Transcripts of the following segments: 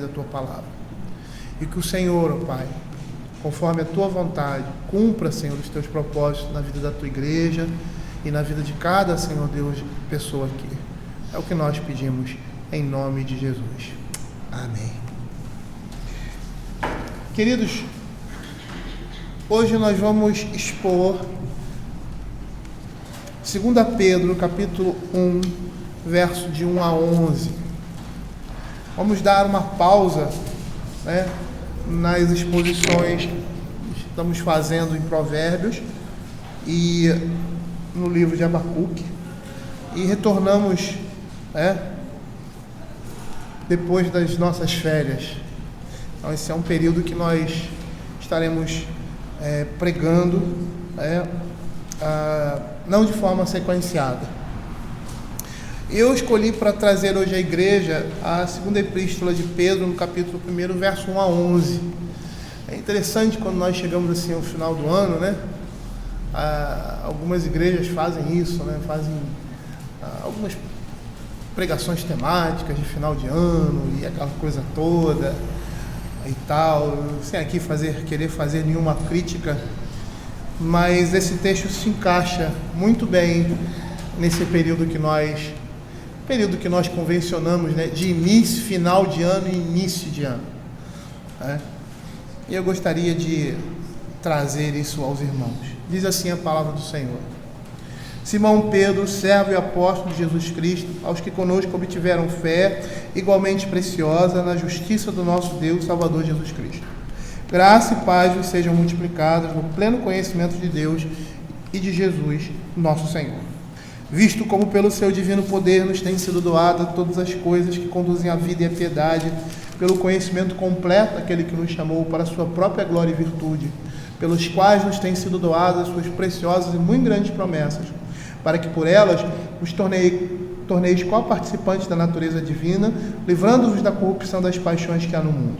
da tua palavra. E que o Senhor, ó Pai, conforme a tua vontade, cumpra, Senhor, os teus propósitos na vida da tua igreja e na vida de cada, Senhor Deus, pessoa aqui. É o que nós pedimos em nome de Jesus. Amém. Queridos, hoje nós vamos expor 2 Pedro, capítulo 1, verso de 1 a 11. Vamos dar uma pausa, nas exposições que estamos fazendo em Provérbios e no livro de Abacuque, e retornamos depois das nossas férias. Então esse é um período que nós estaremos pregando, não de forma sequenciada. Eu escolhi para trazer hoje à igreja a segunda epístola de Pedro, no capítulo 1, verso 1 a 11. É interessante quando nós chegamos assim ao final do ano, algumas igrejas fazem isso, fazem algumas pregações temáticas de final de ano e aquela coisa toda e tal, sem aqui querer fazer nenhuma crítica, mas esse texto se encaixa muito bem nesse período que nós convencionamos, de início, final de ano e início de ano. E eu gostaria de trazer isso aos irmãos. Diz assim a palavra do Senhor: Simão Pedro, servo e apóstolo de Jesus Cristo, aos que conosco obtiveram fé igualmente preciosa na justiça do nosso Deus e Salvador Jesus Cristo. Graça e paz vos sejam multiplicadas no pleno conhecimento de Deus e de Jesus, nosso Senhor. Visto como pelo seu divino poder nos têm sido doadas todas as coisas que conduzem à vida e à piedade, pelo conhecimento completo daquele que nos chamou para a sua própria glória e virtude, pelos quais nos têm sido doadas suas preciosas e muito grandes promessas, para que por elas os torneis co-participantes da natureza divina, livrando-vos da corrupção das paixões que há no mundo.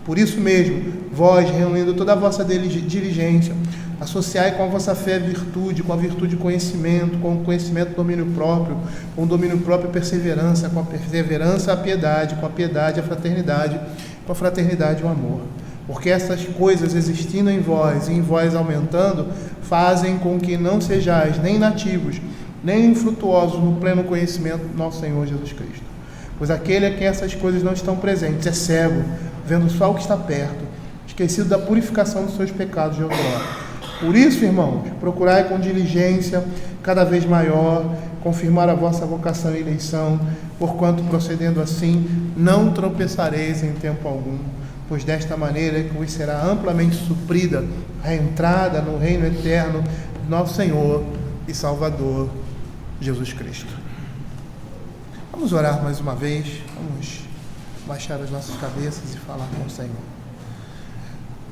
Por isso mesmo, vós, reunindo toda a vossa diligência, associai com a vossa fé a virtude, com a virtude conhecimento, com o conhecimento domínio próprio, com o domínio próprio a perseverança, com a perseverança a piedade, com a piedade a fraternidade, com a fraternidade o amor. Porque essas coisas existindo em vós e em vós aumentando, fazem com que não sejais nem nativos, nem infrutuosos no pleno conhecimento do nosso Senhor Jesus Cristo. Pois aquele a quem essas coisas não estão presentes é cego, vendo só o que está perto, esquecido da purificação dos seus pecados de outrora. Por isso, irmãos, procurai com diligência, cada vez maior, confirmar a vossa vocação e eleição, porquanto, procedendo assim, não tropeçareis em tempo algum, pois desta maneira é que vos será amplamente suprida a entrada no reino eterno do nosso Senhor e Salvador, Jesus Cristo. Vamos orar mais uma vez, vamos baixar as nossas cabeças e falar com o Senhor.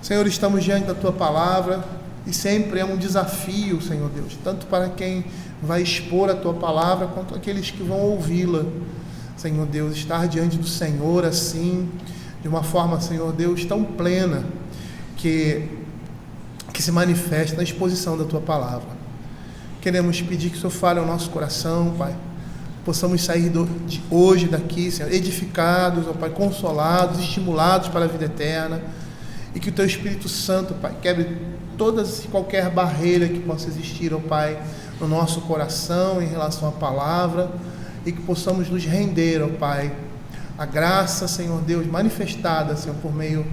Senhor, estamos diante da Tua Palavra e sempre é um desafio, Senhor Deus, tanto para quem vai expor a Tua Palavra, quanto aqueles que vão ouvi-la. Senhor Deus, estar diante do Senhor assim, de uma forma, Senhor Deus, tão plena, que se manifesta na exposição da Tua Palavra. Queremos pedir que o Senhor fale ao nosso coração, Pai, possamos sair de hoje daqui, Senhor, edificados, ó Pai, consolados, estimulados para a vida eterna, e que o Teu Espírito Santo, Pai, quebre todas e qualquer barreira que possa existir, ó Pai, no nosso coração em relação à palavra, e que possamos nos render, ó Pai, a graça, Senhor Deus, manifestada, Senhor, por meio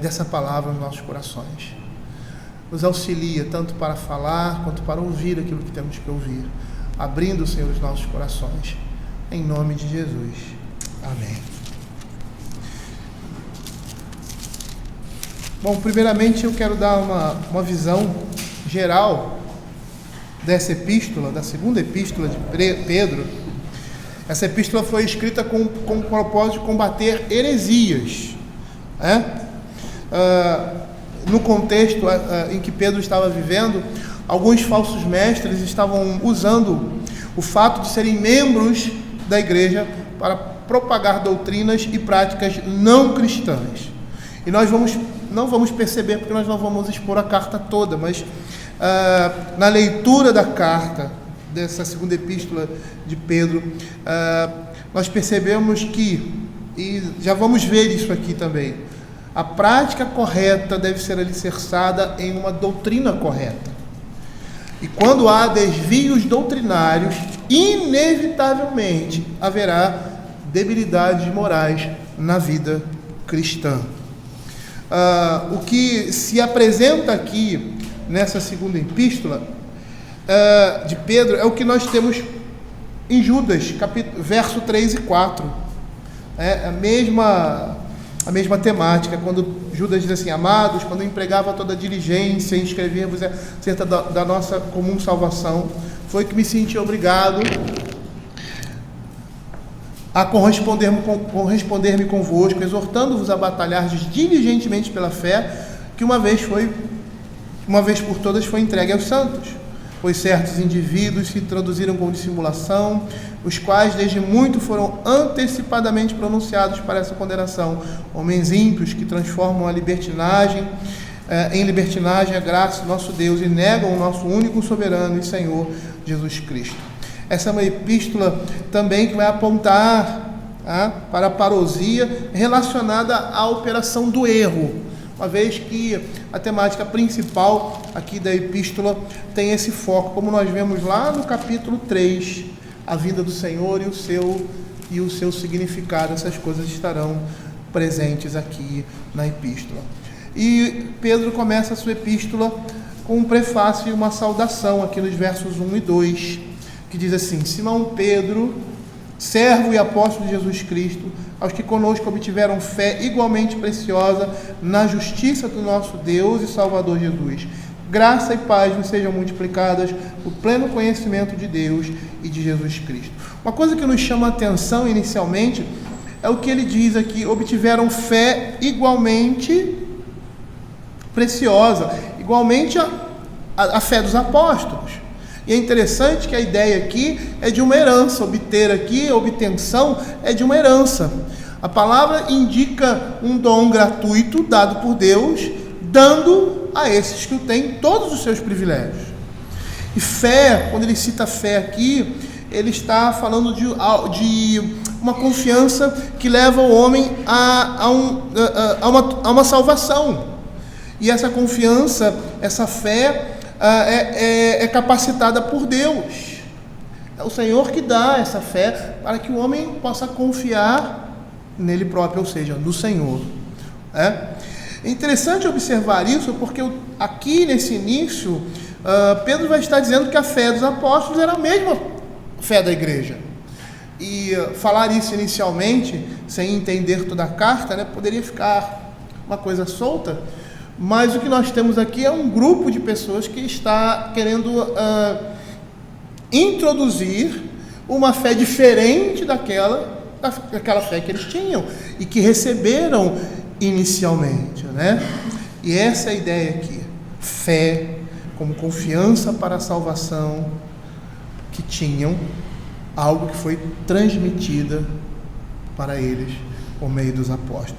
dessa palavra nos nossos corações. Nos auxilia tanto para falar quanto para ouvir aquilo que temos que ouvir, abrindo, Senhor, os nossos corações, em nome de Jesus. Amém. Bom, primeiramente eu quero dar uma visão geral dessa epístola, da segunda epístola de Pedro. Essa epístola foi escrita com o propósito de combater heresias. No contexto em que Pedro estava vivendo, alguns falsos mestres estavam usando o fato de serem membros da igreja para propagar doutrinas e práticas não cristãs. E nós não vamos perceber, porque nós não vamos expor a carta toda, mas na leitura da carta, dessa segunda epístola de Pedro, nós percebemos que e já vamos ver isso aqui também. A prática correta deve ser alicerçada em uma doutrina correta. E quando há desvios doutrinários, inevitavelmente haverá debilidades morais na vida cristã. O que se apresenta aqui nessa segunda epístola de Pedro é o que nós temos em Judas, verso 3 e 4. É a mesma temática, quando Judas diz assim: amados, quando eu empregava toda a diligência em escrever-vos acerca da nossa comum salvação, foi que me senti obrigado a corresponder-me convosco, exortando-vos a batalhardes diligentemente pela fé, que uma vez por todas foi entregue aos santos. Pois certos indivíduos se introduziram com dissimulação, os quais desde muito foram antecipadamente pronunciados para essa condenação, homens ímpios que transformam a libertinagem em libertinagem a graça do nosso Deus e negam o nosso único soberano e Senhor Jesus Cristo. Essa é uma epístola também que vai apontar para a parousia relacionada à operação do erro, uma vez que a temática principal aqui da epístola tem esse foco, como nós vemos lá no capítulo 3, a vinda do Senhor e o seu significado. Essas coisas estarão presentes aqui na epístola. E Pedro começa a sua epístola com um prefácio e uma saudação aqui nos versos 1 e 2, que diz assim: Simão Pedro, servo e apóstolo de Jesus Cristo, aos que conosco obtiveram fé igualmente preciosa na justiça do nosso Deus e Salvador Jesus. Graça e paz nos sejam multiplicadas no pleno conhecimento de Deus e de Jesus Cristo. Uma coisa que nos chama a atenção inicialmente é o que ele diz aqui: obtiveram fé igualmente preciosa, igualmente a fé dos apóstolos. E é interessante que a ideia aqui é de uma herança. Obter aqui, obtenção, é de uma herança. A palavra indica um dom gratuito dado por Deus, dando a esses que o têm todos os seus privilégios. E fé, quando ele cita fé aqui, ele está falando de uma confiança que leva o homem a uma salvação. E essa confiança, essa fé, é capacitada por Deus. É o Senhor que dá essa fé para que o homem possa confiar nele próprio, ou seja, no Senhor. É interessante observar isso, porque aqui nesse início, Pedro vai estar dizendo que a fé dos apóstolos era a mesma fé da igreja. E falar isso inicialmente, sem entender toda a carta, poderia ficar uma coisa solta. Mas o que nós temos aqui é um grupo de pessoas que está querendo introduzir uma fé diferente daquela fé que eles tinham e que receberam inicialmente, E essa é a ideia aqui: fé como confiança para a salvação que tinham, algo que foi transmitida para eles por meio dos apóstolos.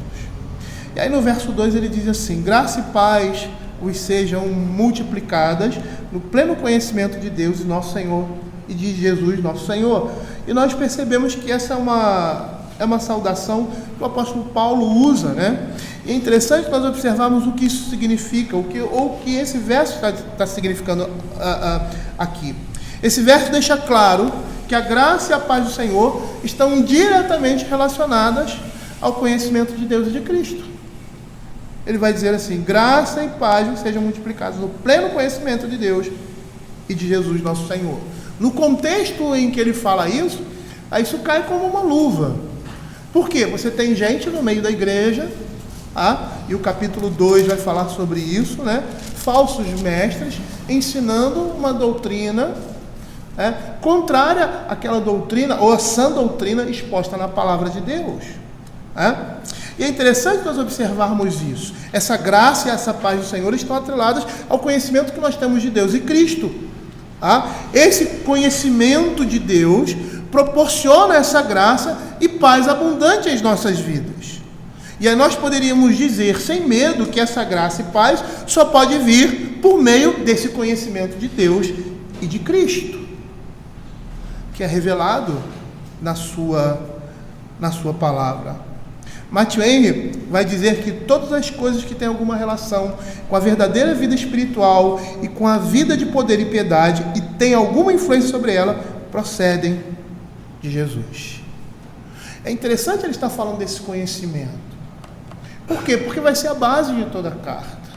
E aí no verso 2 ele diz assim: graça e paz os sejam multiplicadas no pleno conhecimento de Deus e nosso Senhor e de Jesus nosso Senhor. E nós percebemos que essa é uma saudação que o apóstolo Paulo usa, E é interessante nós observarmos o que isso significa, ou que esse verso está significando aqui. Esse verso deixa claro que a graça e a paz do Senhor estão diretamente relacionadas ao conhecimento de Deus e de Cristo. Ele vai dizer assim: graça e paz sejam multiplicadas no pleno conhecimento de Deus e de Jesus nosso Senhor. No contexto em que ele fala isso, isso cai como uma luva. Por quê? Você tem gente no meio da igreja, e o capítulo 2 vai falar sobre isso, falsos mestres ensinando uma doutrina contrária àquela doutrina, ou a sã doutrina exposta na palavra de Deus. E é interessante nós observarmos isso. Essa graça e essa paz do Senhor estão atreladas ao conhecimento que nós temos de Deus e Cristo. Esse conhecimento de Deus proporciona essa graça e paz abundante às nossas vidas. E aí nós poderíamos dizer sem medo que essa graça e paz só pode vir por meio desse conhecimento de Deus e de Cristo, que é revelado na sua palavra. Matthew Henry vai dizer que todas as coisas que têm alguma relação com a verdadeira vida espiritual e com a vida de poder e piedade e têm alguma influência sobre ela, procedem de Jesus. É interessante ele estar falando desse conhecimento. Por quê? Porque vai ser a base de toda a carta.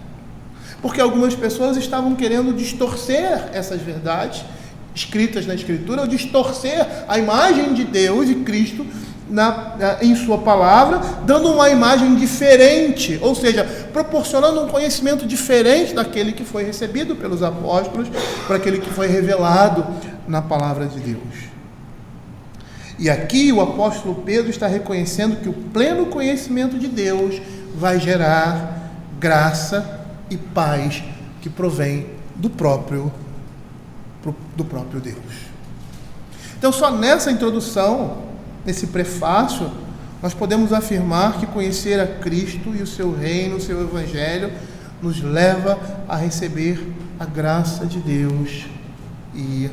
Porque algumas pessoas estavam querendo distorcer essas verdades escritas na Escritura, ou distorcer a imagem de Deus e Cristo em sua palavra, dando uma imagem diferente, ou seja, proporcionando um conhecimento diferente daquele que foi recebido pelos apóstolos, para aquele que foi revelado na palavra de Deus. E aqui o apóstolo Pedro está reconhecendo que o pleno conhecimento de Deus vai gerar graça e paz que provém do próprio Deus. Então, só nessa introdução, nesse prefácio, nós podemos afirmar que conhecer a Cristo e o seu reino, o seu evangelho, nos leva a receber a graça de Deus e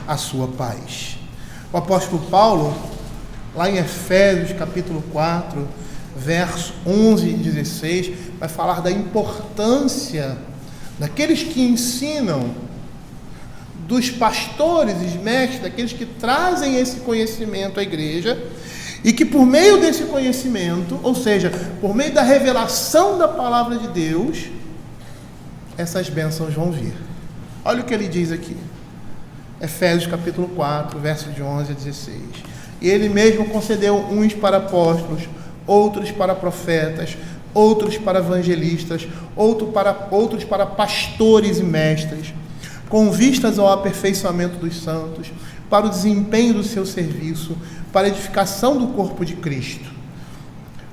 a sua paz. O apóstolo Paulo, lá em Efésios capítulo 4, verso 11 e 16, vai falar da importância daqueles que ensinam, dos pastores e mestres, daqueles que trazem esse conhecimento à igreja, e que por meio desse conhecimento, ou seja, por meio da revelação da palavra de Deus, essas bênçãos vão vir. Olha o que ele diz aqui, Efésios capítulo 4, versos de 11 a 16. E ele mesmo concedeu uns para apóstolos, outros para profetas, outros para evangelistas, outros para pastores e mestres, com vistas ao aperfeiçoamento dos santos, para o desempenho do seu serviço, para a edificação do corpo de Cristo,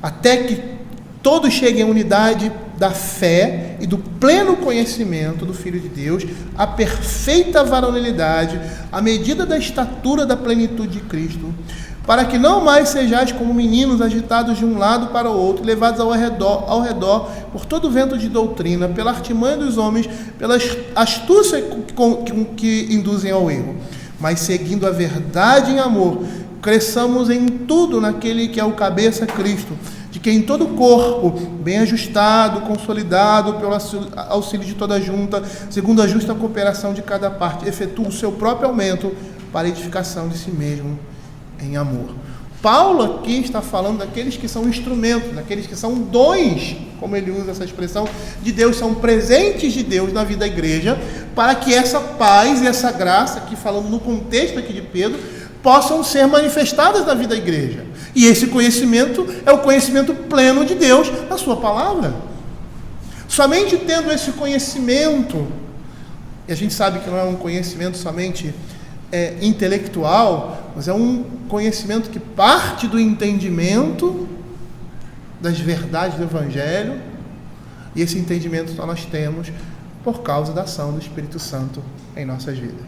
até que todos cheguem à unidade da fé e do pleno conhecimento do Filho de Deus, à perfeita varonilidade, à medida da estatura da plenitude de Cristo, para que não mais sejais como meninos agitados de um lado para o outro, levados ao redor por todo vento de doutrina, pela artimanha dos homens, pela astúcia que induzem ao erro, mas seguindo a verdade em amor, cresçamos em tudo naquele que é o cabeça, Cristo, de quem todo o corpo, bem ajustado, consolidado pelo auxílio de toda a junta, segundo a justa cooperação de cada parte, efetua o seu próprio aumento para a edificação de si mesmo em amor. Paulo aqui está falando daqueles que são instrumentos, daqueles que são dons, como ele usa essa expressão, de Deus, são presentes de Deus na vida da igreja, para que essa paz e essa graça, aqui falando no contexto aqui de Pedro, possam ser manifestadas na vida da igreja. E esse conhecimento é o conhecimento pleno de Deus na sua palavra. Somente tendo esse conhecimento, e a gente sabe que não é um conhecimento somente intelectual, mas é um conhecimento que parte do entendimento das verdades do Evangelho, e esse entendimento só nós temos por causa da ação do Espírito Santo em nossas vidas.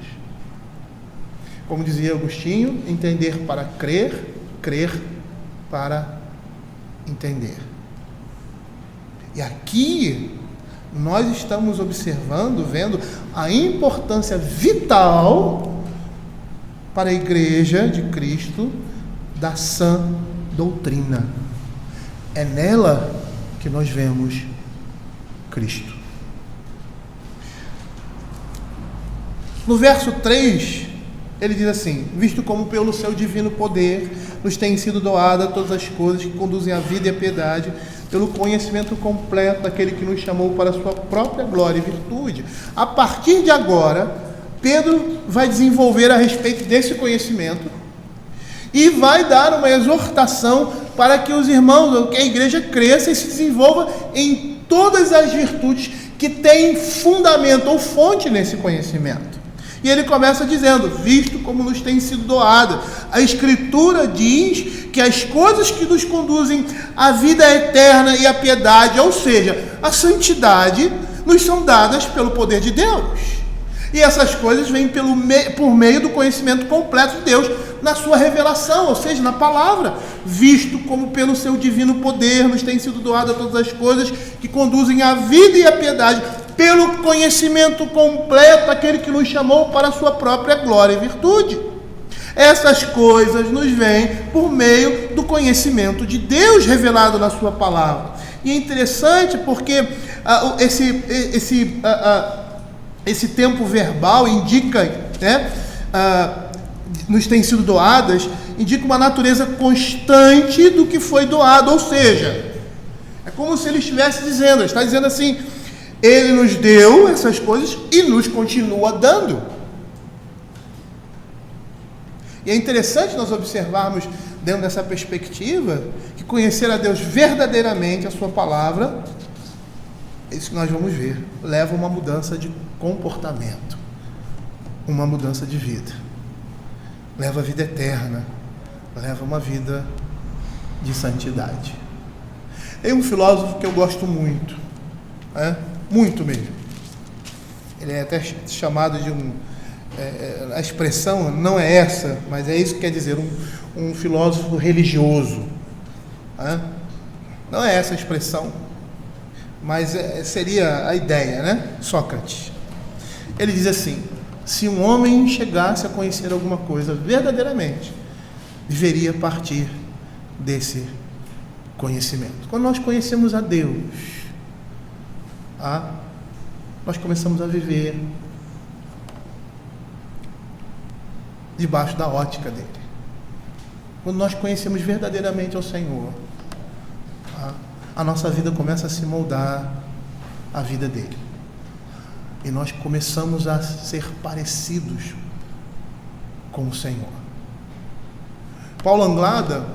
Como dizia Agostinho, entender para crer, crer para entender. E aqui nós estamos observando, vendo a importância vital para a Igreja de Cristo da sã doutrina. É nela que nós vemos Cristo. No verso 3, ele diz assim: visto como pelo seu divino poder nos têm sido doadas todas as coisas que conduzem à vida e à piedade, pelo conhecimento completo daquele que nos chamou para a sua própria glória e virtude. A partir de agora, Pedro vai desenvolver a respeito desse conhecimento e vai dar uma exortação para que os irmãos, que a igreja cresça e se desenvolva em todas as virtudes que têm fundamento ou fonte nesse conhecimento. E ele começa dizendo: visto como nos tem sido doada. A Escritura diz que as coisas que nos conduzem à vida eterna e à piedade, ou seja, a santidade, nos são dadas pelo poder de Deus. E essas coisas vêm por meio do conhecimento completo de Deus na sua revelação, ou seja, na palavra. Visto como pelo seu divino poder nos tem sido doadas todas as coisas que conduzem à vida e à piedade, pelo conhecimento completo daquele que nos chamou para a sua própria glória e virtude. Essas coisas nos vêm por meio do conhecimento de Deus revelado na sua palavra. E é interessante porque esse tempo verbal indica, né, nos tem sido doadas, indica uma natureza constante do que foi doado, ou seja, é como se ele estivesse dizendo, ele está dizendo assim, ele nos deu essas coisas e nos continua dando. E é interessante nós observarmos dentro dessa perspectiva que conhecer a Deus verdadeiramente, a sua palavra, é isso que nós vamos ver, leva a uma mudança de comportamento, uma mudança de vida, leva a vida eterna, leva uma vida de santidade. Tem um filósofo que eu gosto muito, muito mesmo. Ele é até chamado de a expressão não é essa, mas é isso que quer dizer, um filósofo religioso. Não é essa a expressão, mas seria a ideia, né? Sócrates. Ele diz assim: se um homem chegasse a conhecer alguma coisa verdadeiramente, deveria partir desse conhecimento. Quando nós conhecemos a Deus, nós começamos a viver debaixo da ótica dele. Quando nós conhecemos verdadeiramente ao Senhor, a nossa vida começa a se moldar à vida dele. E nós começamos a ser parecidos com o Senhor. Paulo Anglada,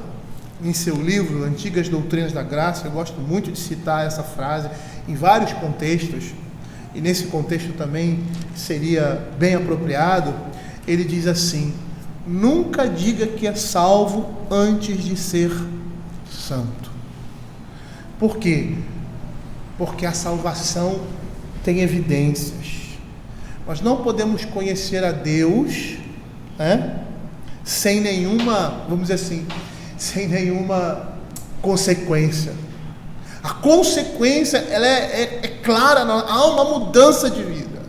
em seu livro Antigas Doutrinas da Graça, eu gosto muito de citar essa frase em vários contextos, e nesse contexto também seria bem apropriado. Ele diz assim: nunca diga que é salvo antes de ser santo. Por quê? Porque a salvação tem evidências. Nós não podemos conhecer a Deus sem nenhuma, vamos dizer assim, sem nenhuma consequência. A consequência, ela é clara, há uma mudança de vida,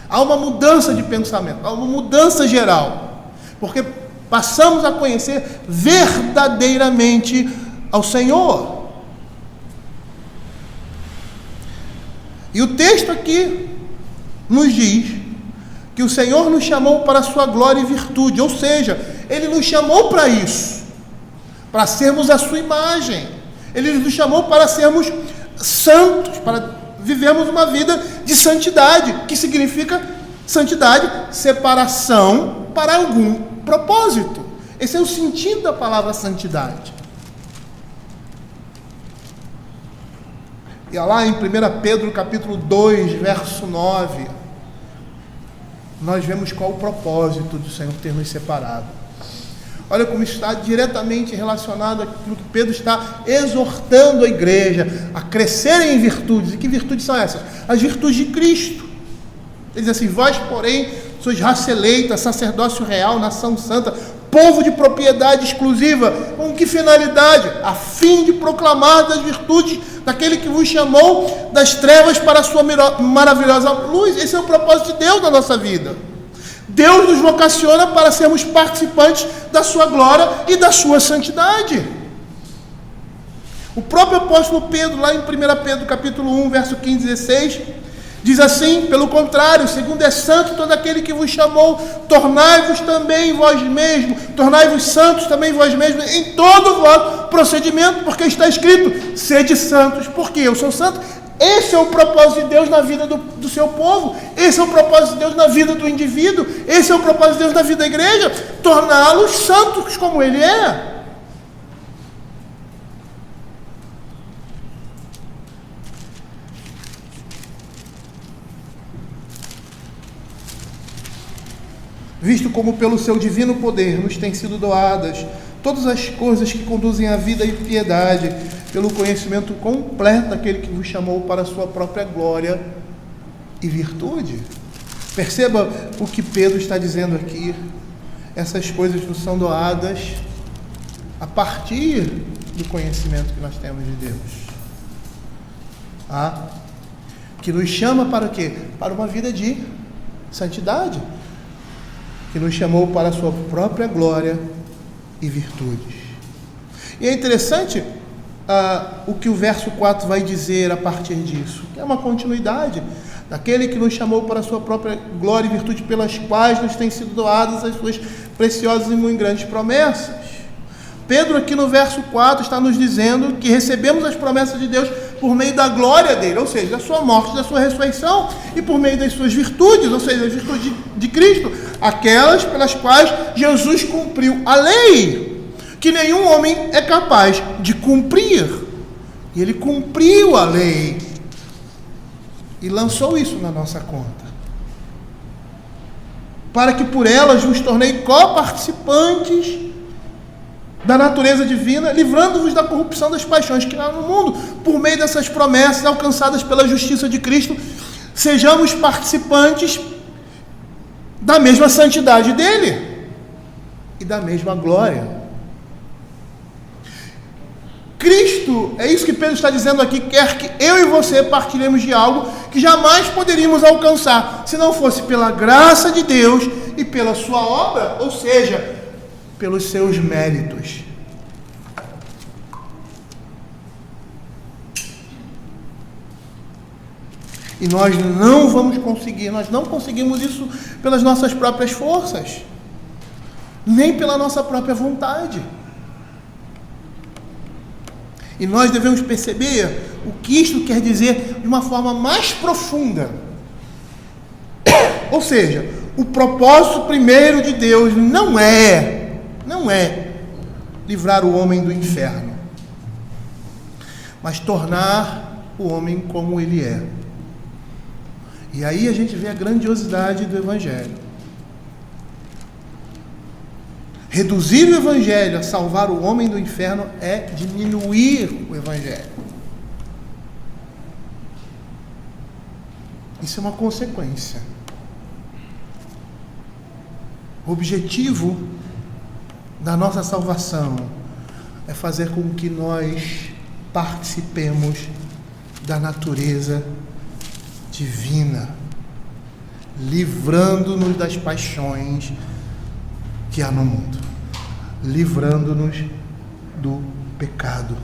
há uma mudança de pensamento, há uma mudança geral, porque passamos a conhecer verdadeiramente ao Senhor. E o texto aqui nos diz que o Senhor nos chamou para a sua glória e virtude, ou seja, Ele nos chamou para isso, para sermos a sua imagem. Ele nos chamou para sermos santos, para vivermos uma vida de santidade, que significa santidade, separação para algum propósito. Esse é o sentido da palavra santidade. E lá em 1 Pedro capítulo 2, verso 9, nós vemos qual o propósito do Senhor ter nos separado. Olha como está diretamente relacionado àquilo que Pedro está exortando a igreja a crescerem em virtudes. E que virtudes são essas? As virtudes de Cristo. Ele diz assim: vós, porém, sois raça eleita, sacerdócio real, nação santa, povo de propriedade exclusiva. Com que finalidade? A fim de proclamar das virtudes daquele que vos chamou das trevas para a sua maravilhosa luz. Esse é o propósito de Deus na nossa vida. Deus nos vocaciona para sermos participantes da sua glória e da sua santidade. O próprio apóstolo Pedro, lá em 1 Pedro capítulo 1, verso 15 e 16, diz assim: pelo contrário, segundo é santo todo aquele que vos chamou, tornai-vos também vós mesmos, tornai-vos santos também vós mesmos em todo o vosso procedimento, porque está escrito: sede santos, porque eu sou santo. Esse é o propósito de Deus na vida do seu povo. Esse é o propósito de Deus na vida do indivíduo. Esse é o propósito de Deus na vida da igreja, torná-los santos como Ele é. Visto como pelo seu divino poder nos têm sido doadas todas as coisas que conduzem à vida e piedade, pelo conhecimento completo daquele que vos chamou para a sua própria glória e virtude. Perceba o que Pedro está dizendo aqui. Essas coisas nos são doadas a partir do conhecimento que nós temos de Deus. Que nos chama para o quê? Para uma vida de santidade. que nos chamou para a sua própria glória e virtudes. E é interessante o que o verso 4 vai dizer a partir disso, que é uma continuidade daquele que nos chamou para a sua própria glória e virtude, pelas quais nos têm sido doadas as suas preciosas e muito grandes promessas. Pedro aqui no verso 4 está nos dizendo que recebemos as promessas de Deus por meio da glória dele, ou seja, da sua morte, da sua ressurreição, e por meio das suas virtudes, ou seja, as virtudes de Cristo, aquelas pelas quais Jesus cumpriu a lei, que nenhum homem é capaz de cumprir. E ele cumpriu a lei e lançou isso na nossa conta, para que por elas nos tornei coparticipantes da natureza divina, livrando-vos da corrupção das paixões que há no mundo. Por meio dessas promessas alcançadas pela justiça de Cristo, sejamos participantes da mesma santidade dele e da mesma glória. Cristo, é isso que Pedro está dizendo aqui, quer que eu e você partilhemos de algo que jamais poderíamos alcançar, se não fosse pela graça de Deus e pela sua obra, ou seja, pelos seus méritos. E nós não vamos conseguir, nós não conseguimos isso pelas nossas próprias forças, nem pela nossa própria vontade. E nós devemos perceber o que isto quer dizer de uma forma mais profunda. Ou seja, o propósito primeiro de Deus não é livrar o homem do inferno, mas tornar o homem como ele é. E aí a gente vê a grandiosidade do Evangelho. Reduzir o Evangelho a salvar o homem do inferno é diminuir o Evangelho. Isso é uma consequência. O objetivo da nossa salvação é fazer com que nós participemos da natureza divina, livrando-nos das paixões que há no mundo, livrando-nos do pecado,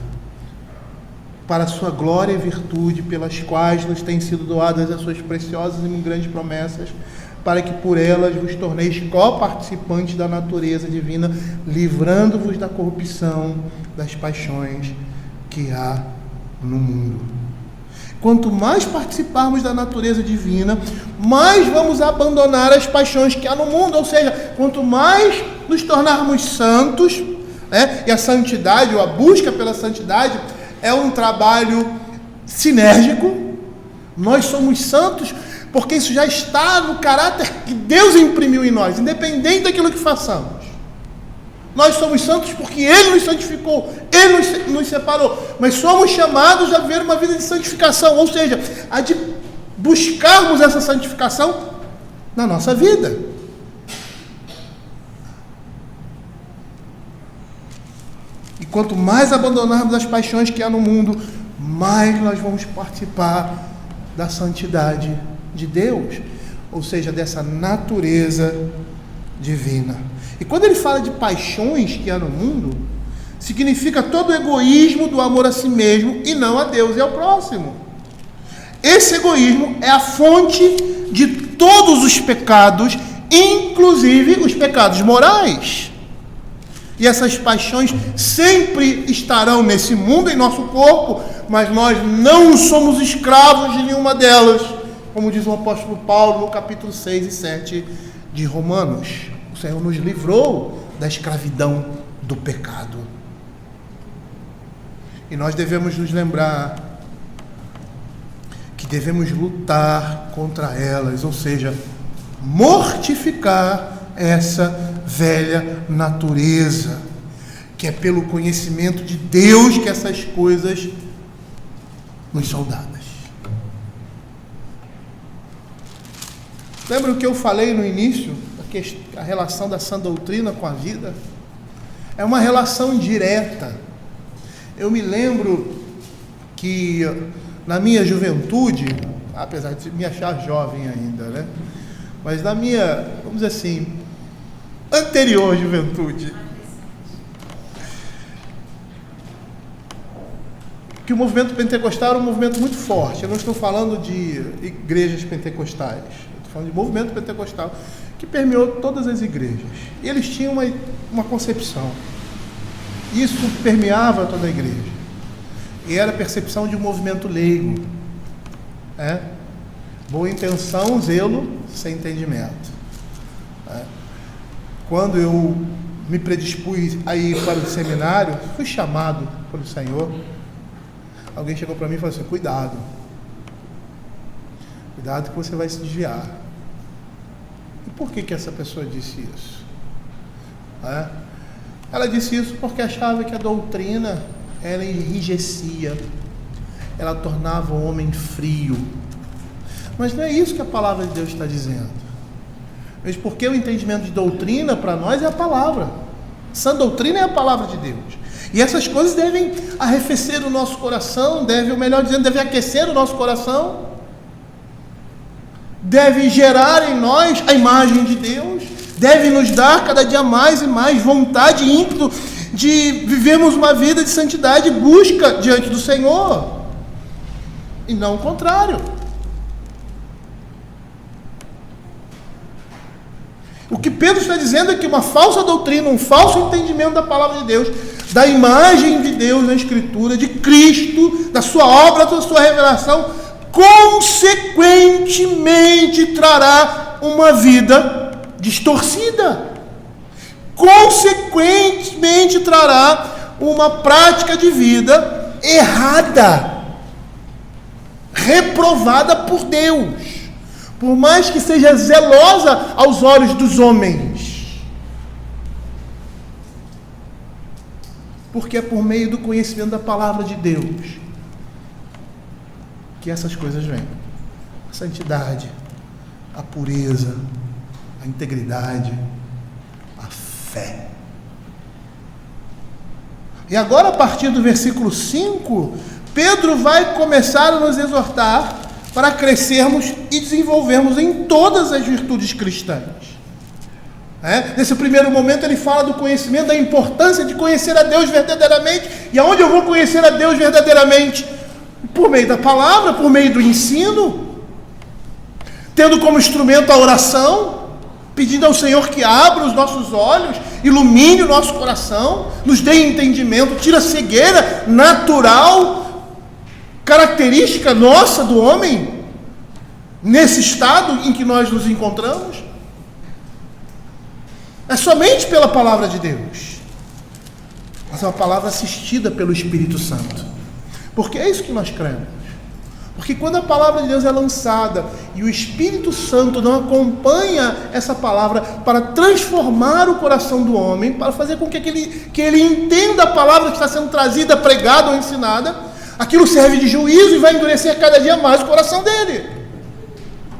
para a sua glória e virtude, pelas quais nos têm sido doadas as suas preciosas e muito grandes promessas, para que por elas vos torneis coparticipantes da natureza divina, livrando-vos da corrupção das paixões que há no mundo. Quanto mais participarmos da natureza divina, mais vamos abandonar as paixões que há no mundo. Ou seja, quanto mais nos tornarmos santos, e a santidade, ou a busca pela santidade, é um trabalho sinérgico. Nós somos santos porque isso já está no caráter que Deus imprimiu em nós, independente daquilo que façamos. Nós somos santos porque Ele nos santificou, Ele nos separou, mas somos chamados a viver uma vida de santificação, ou seja, a de buscarmos essa santificação na nossa vida. E quanto mais abandonarmos as paixões que há no mundo, mais nós vamos participar da santidade de Deus, ou seja, dessa natureza divina. E quando ele fala de paixões que há no mundo, significa todo o egoísmo do amor a si mesmo e não a Deus e ao próximo. Esse egoísmo é a fonte de todos os pecados, inclusive os pecados morais. E essas paixões sempre estarão nesse mundo, em nosso corpo, mas nós não somos escravos de nenhuma delas, como diz o apóstolo Paulo no capítulo 6 e 7 de Romanos. O Senhor nos livrou da escravidão do pecado. E nós devemos nos lembrar que devemos lutar contra elas, ou seja, mortificar essa velha natureza, que é pelo conhecimento de Deus que essas coisas nos são dadas. Lembra o que eu falei no início? A relação da sã doutrina com a vida é uma relação direta. Eu me lembro que na minha juventude, apesar de me achar jovem ainda, mas na minha, vamos dizer assim, anterior juventude. Que o movimento pentecostal era um movimento muito forte. Eu não estou falando de igrejas pentecostais, eu estou falando de movimento pentecostal que permeou todas as igrejas. E eles tinham uma concepção. Isso permeava toda a igreja. E era a percepção de um movimento leigo. Boa intenção, zelo, sem entendimento. Quando eu me predispus a ir para o seminário, fui chamado pelo Senhor. Alguém chegou para mim e falou assim: cuidado que você vai se desviar. E por que essa pessoa disse isso? Ela disse isso porque achava que a doutrina, ela enrijecia, ela tornava o homem frio. Mas não é isso que a palavra de Deus está dizendo. Mas porque o entendimento de doutrina para nós é a palavra. Sã doutrina é a palavra de Deus. E essas coisas devem arrefecer o nosso coração, deve aquecer o nosso coração, deve gerar em nós a imagem de Deus, deve nos dar cada dia mais e mais vontade e ímpeto de vivermos uma vida de santidade e busca diante do Senhor, e não o contrário. O que Pedro está dizendo é que uma falsa doutrina, um falso entendimento da palavra de Deus, da imagem de Deus na Escritura, de Cristo, da sua obra, da sua revelação, consequentemente trará uma vida distorcida. Consequentemente trará uma prática de vida errada, reprovada por Deus. Por mais que seja zelosa aos olhos dos homens. Porque é por meio do conhecimento da palavra de Deus que essas coisas vêm. A santidade, a pureza, a integridade, a fé. E agora, a partir do versículo 5, Pedro vai começar a nos exortar para crescermos e desenvolvermos em todas as virtudes cristãs. Nesse primeiro momento ele fala do conhecimento, da importância de conhecer a Deus verdadeiramente. E aonde eu vou conhecer a Deus verdadeiramente? Por meio da palavra, por meio do ensino, tendo como instrumento a oração, pedindo ao Senhor que abra os nossos olhos, ilumine o nosso coração, nos dê entendimento, tira a cegueira natural, característica nossa do homem, nesse estado em que nós nos encontramos. É somente pela palavra de Deus, mas é uma palavra assistida pelo Espírito Santo, porque é isso que nós cremos. Porque quando a palavra de Deus é lançada e o Espírito Santo não acompanha essa palavra para transformar o coração do homem, para fazer com que ele entenda a palavra que está sendo trazida, pregada ou ensinada, aquilo serve de juízo e vai endurecer cada dia mais o coração dele.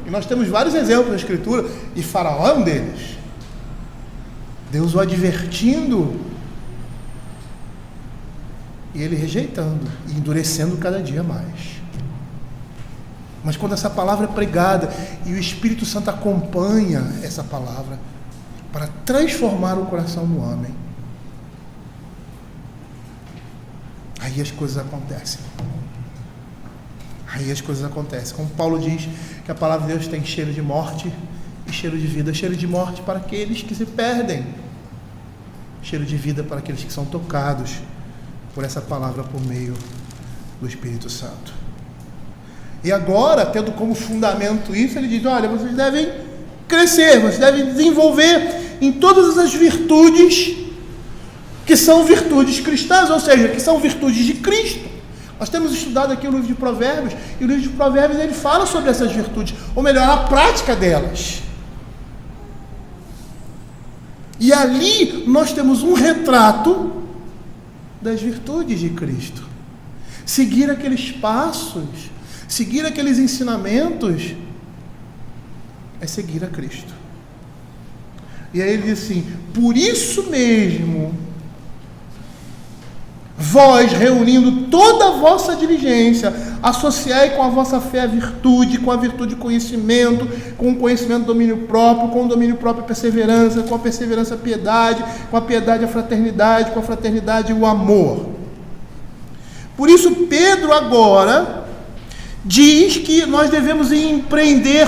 E nós temos vários exemplos na Escritura, e Faraó é um deles. Deus o advertindo, e ele rejeitando, e endurecendo cada dia mais. Mas quando essa palavra é pregada, e o Espírito Santo acompanha essa palavra, para transformar o coração do homem, aí as coisas acontecem. Aí as coisas acontecem. Como Paulo diz que a palavra de Deus tem cheiro de morte e cheiro de vida. Cheiro de morte para aqueles que se perdem. Cheiro de vida para aqueles que são tocados por essa palavra por meio do Espírito Santo. E agora, tendo como fundamento isso, ele diz: olha, vocês devem crescer, vocês devem desenvolver em todas as virtudes que são virtudes cristãs, ou seja, que são virtudes de Cristo. Nós temos estudado aqui o livro de Provérbios, e o livro de Provérbios ele fala sobre essas virtudes, ou melhor, a prática delas. E ali nós temos um retrato das virtudes de Cristo. Seguir aqueles passos, seguir aqueles ensinamentos, é seguir a Cristo. E aí ele diz assim: por isso mesmo, vós, reunindo toda a vossa diligência, associai com a vossa fé a virtude, com a virtude conhecimento, com o conhecimento domínio próprio, com o domínio próprio a perseverança, com a perseverança a piedade, com a piedade a fraternidade, com a fraternidade o amor. Por isso Pedro agora diz que nós devemos empreender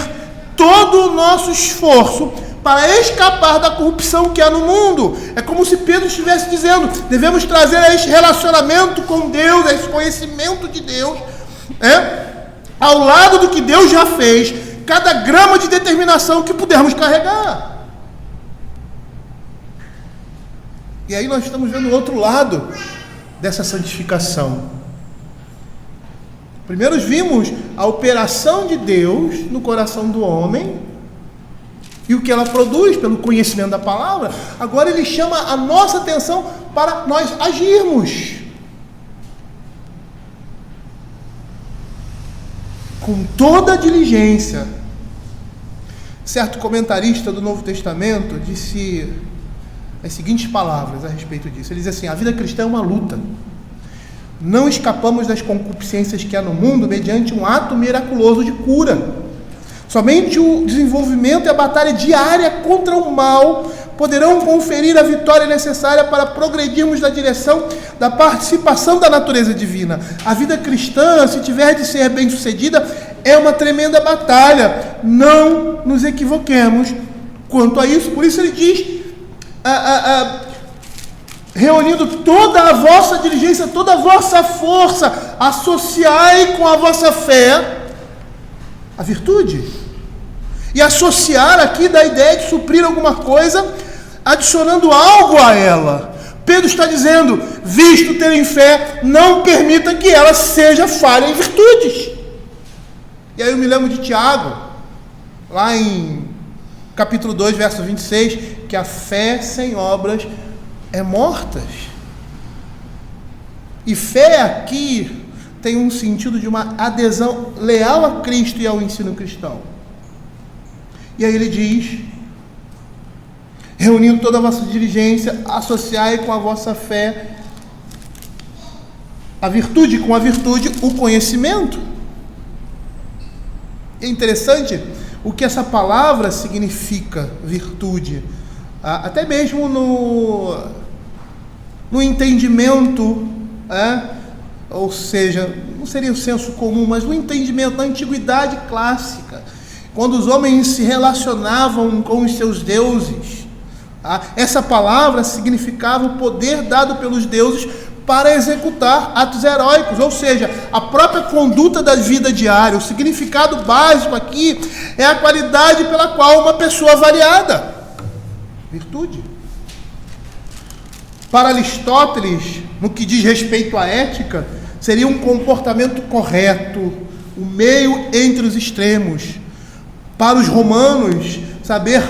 todo o nosso esforço para escapar da corrupção que há no mundo. É como se Pedro estivesse dizendo, devemos trazer esse relacionamento com Deus, esse conhecimento de Deus, ao lado do que Deus já fez, cada grama de determinação que pudermos carregar. E aí nós estamos vendo o outro lado dessa santificação. Primeiro vimos a operação de Deus no coração do homem e o que ela produz pelo conhecimento da palavra. Agora ele chama a nossa atenção para nós agirmos com toda a diligência. Certo comentarista do Novo Testamento disse as seguintes palavras a respeito disso. Ele diz assim: a vida cristã é uma luta. Não escapamos das concupiscências que há no mundo mediante um ato miraculoso de cura. Somente o desenvolvimento e a batalha diária contra o mal poderão conferir a vitória necessária para progredirmos na direção da participação da natureza divina. A vida cristã, se tiver de ser bem-sucedida, é uma tremenda batalha. Não nos equivoquemos quanto a isso. Por isso ele diz, reunindo toda a vossa diligência, toda a vossa força, associai com a vossa fé a virtude. E associar aqui da ideia de suprir alguma coisa, adicionando algo a ela. Pedro está dizendo, visto terem fé, não permita que ela seja falha em virtudes. E aí eu me lembro de Tiago, lá em capítulo 2, verso 26, que a fé sem obras é mortas. E fé aqui tem um sentido de uma adesão leal a Cristo e ao ensino cristão. E aí ele diz, reunindo toda a vossa diligência, associai com a vossa fé a virtude, com a virtude o conhecimento. É interessante o que essa palavra significa, virtude. Até mesmo no entendimento, ou seja, não seria o senso comum, mas no entendimento, na antiguidade clássica, quando os homens se relacionavam com os seus deuses, essa palavra significava o poder dado pelos deuses para executar atos heróicos, ou seja, a própria conduta da vida diária. O significado básico aqui é a qualidade pela qual uma pessoa é avaliada. Virtude. Para Aristóteles, no que diz respeito à ética, seria um comportamento correto, o meio entre os extremos. Para os romanos, saber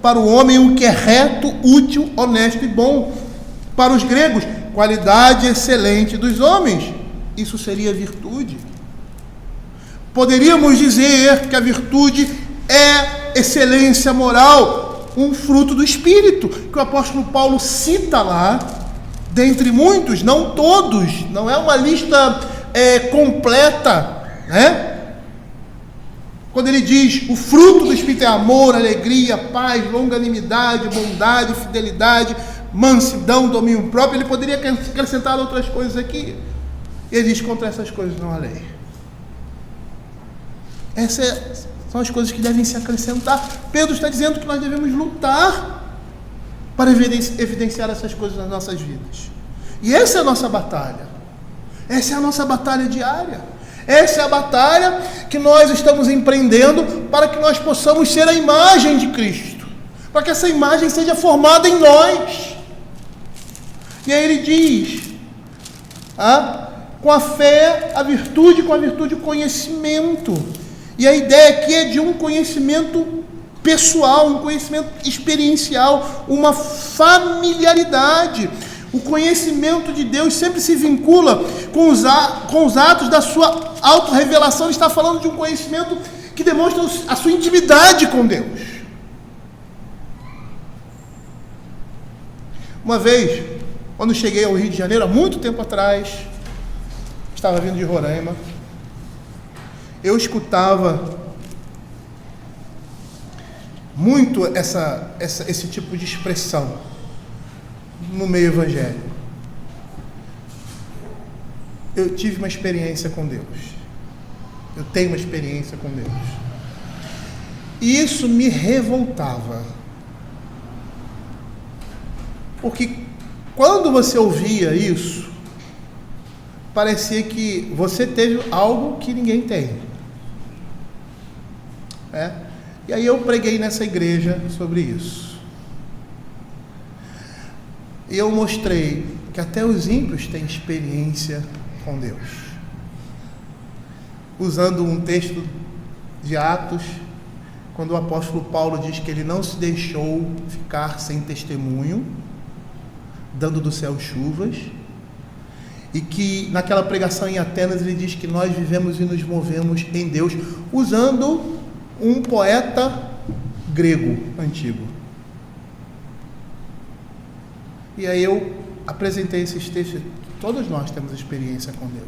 para o homem o que é reto, útil, honesto e bom. Para os gregos, qualidade excelente dos homens. Isso seria virtude. Poderíamos dizer que a virtude é excelência moral, um fruto do Espírito, que o apóstolo Paulo cita lá, dentre muitos, não todos, não é uma lista completa, né? Quando ele diz, o fruto do Espírito é amor, alegria, paz, longanimidade, bondade, fidelidade, mansidão, domínio próprio, ele poderia acrescentar outras coisas aqui. Ele diz, contra essas coisas não há lei. Essas são as coisas que devem se acrescentar. Pedro está dizendo que nós devemos lutar para evidenciar essas coisas nas nossas vidas. E essa é a nossa batalha. Essa é a nossa batalha diária. Essa é a batalha que nós estamos empreendendo para que nós possamos ser a imagem de Cristo. Para que essa imagem seja formada em nós. E aí ele diz, com a fé, a virtude, com a virtude, o conhecimento. E a ideia aqui é de um conhecimento pessoal, um conhecimento experiencial, uma familiaridade. O conhecimento de Deus sempre se vincula com os atos da sua autorrevelação. Ele está falando de um conhecimento que demonstra a sua intimidade com Deus. Uma vez, Quando cheguei ao Rio de Janeiro, há muito tempo atrás, estava vindo de Roraima, eu escutava muito esse tipo de expressão no meio evangélico. Eu tive uma experiência com Deus. Eu tenho uma experiência com Deus. E isso me revoltava. Porque quando você ouvia isso, parecia que você teve algo que ninguém tem. E aí eu preguei nessa igreja sobre isso. E eu mostrei que até os ímpios têm experiência com Deus. Usando um texto de Atos, quando o apóstolo Paulo diz que ele não se deixou ficar sem testemunho, dando do céu chuvas, e que naquela pregação em Atenas ele diz que nós vivemos e nos movemos em Deus, usando um poeta grego antigo. E aí eu apresentei esses textos. Todos nós temos experiência com Deus,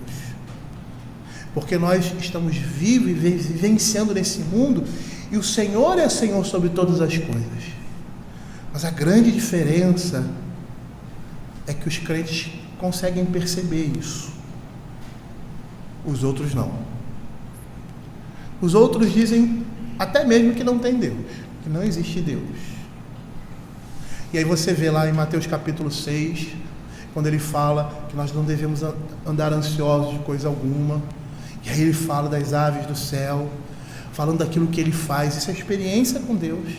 porque nós estamos vivos e vivenciando nesse mundo, e o Senhor é Senhor sobre todas as coisas. Mas a grande diferença é que os crentes conseguem perceber isso, os outros não. Os outros dizem até mesmo que não tem Deus, que não existe Deus. E aí você vê lá em Mateus capítulo 6, quando ele fala que nós não devemos andar ansiosos de coisa alguma, e aí ele fala das aves do céu, falando daquilo que ele faz. Isso é experiência com Deus,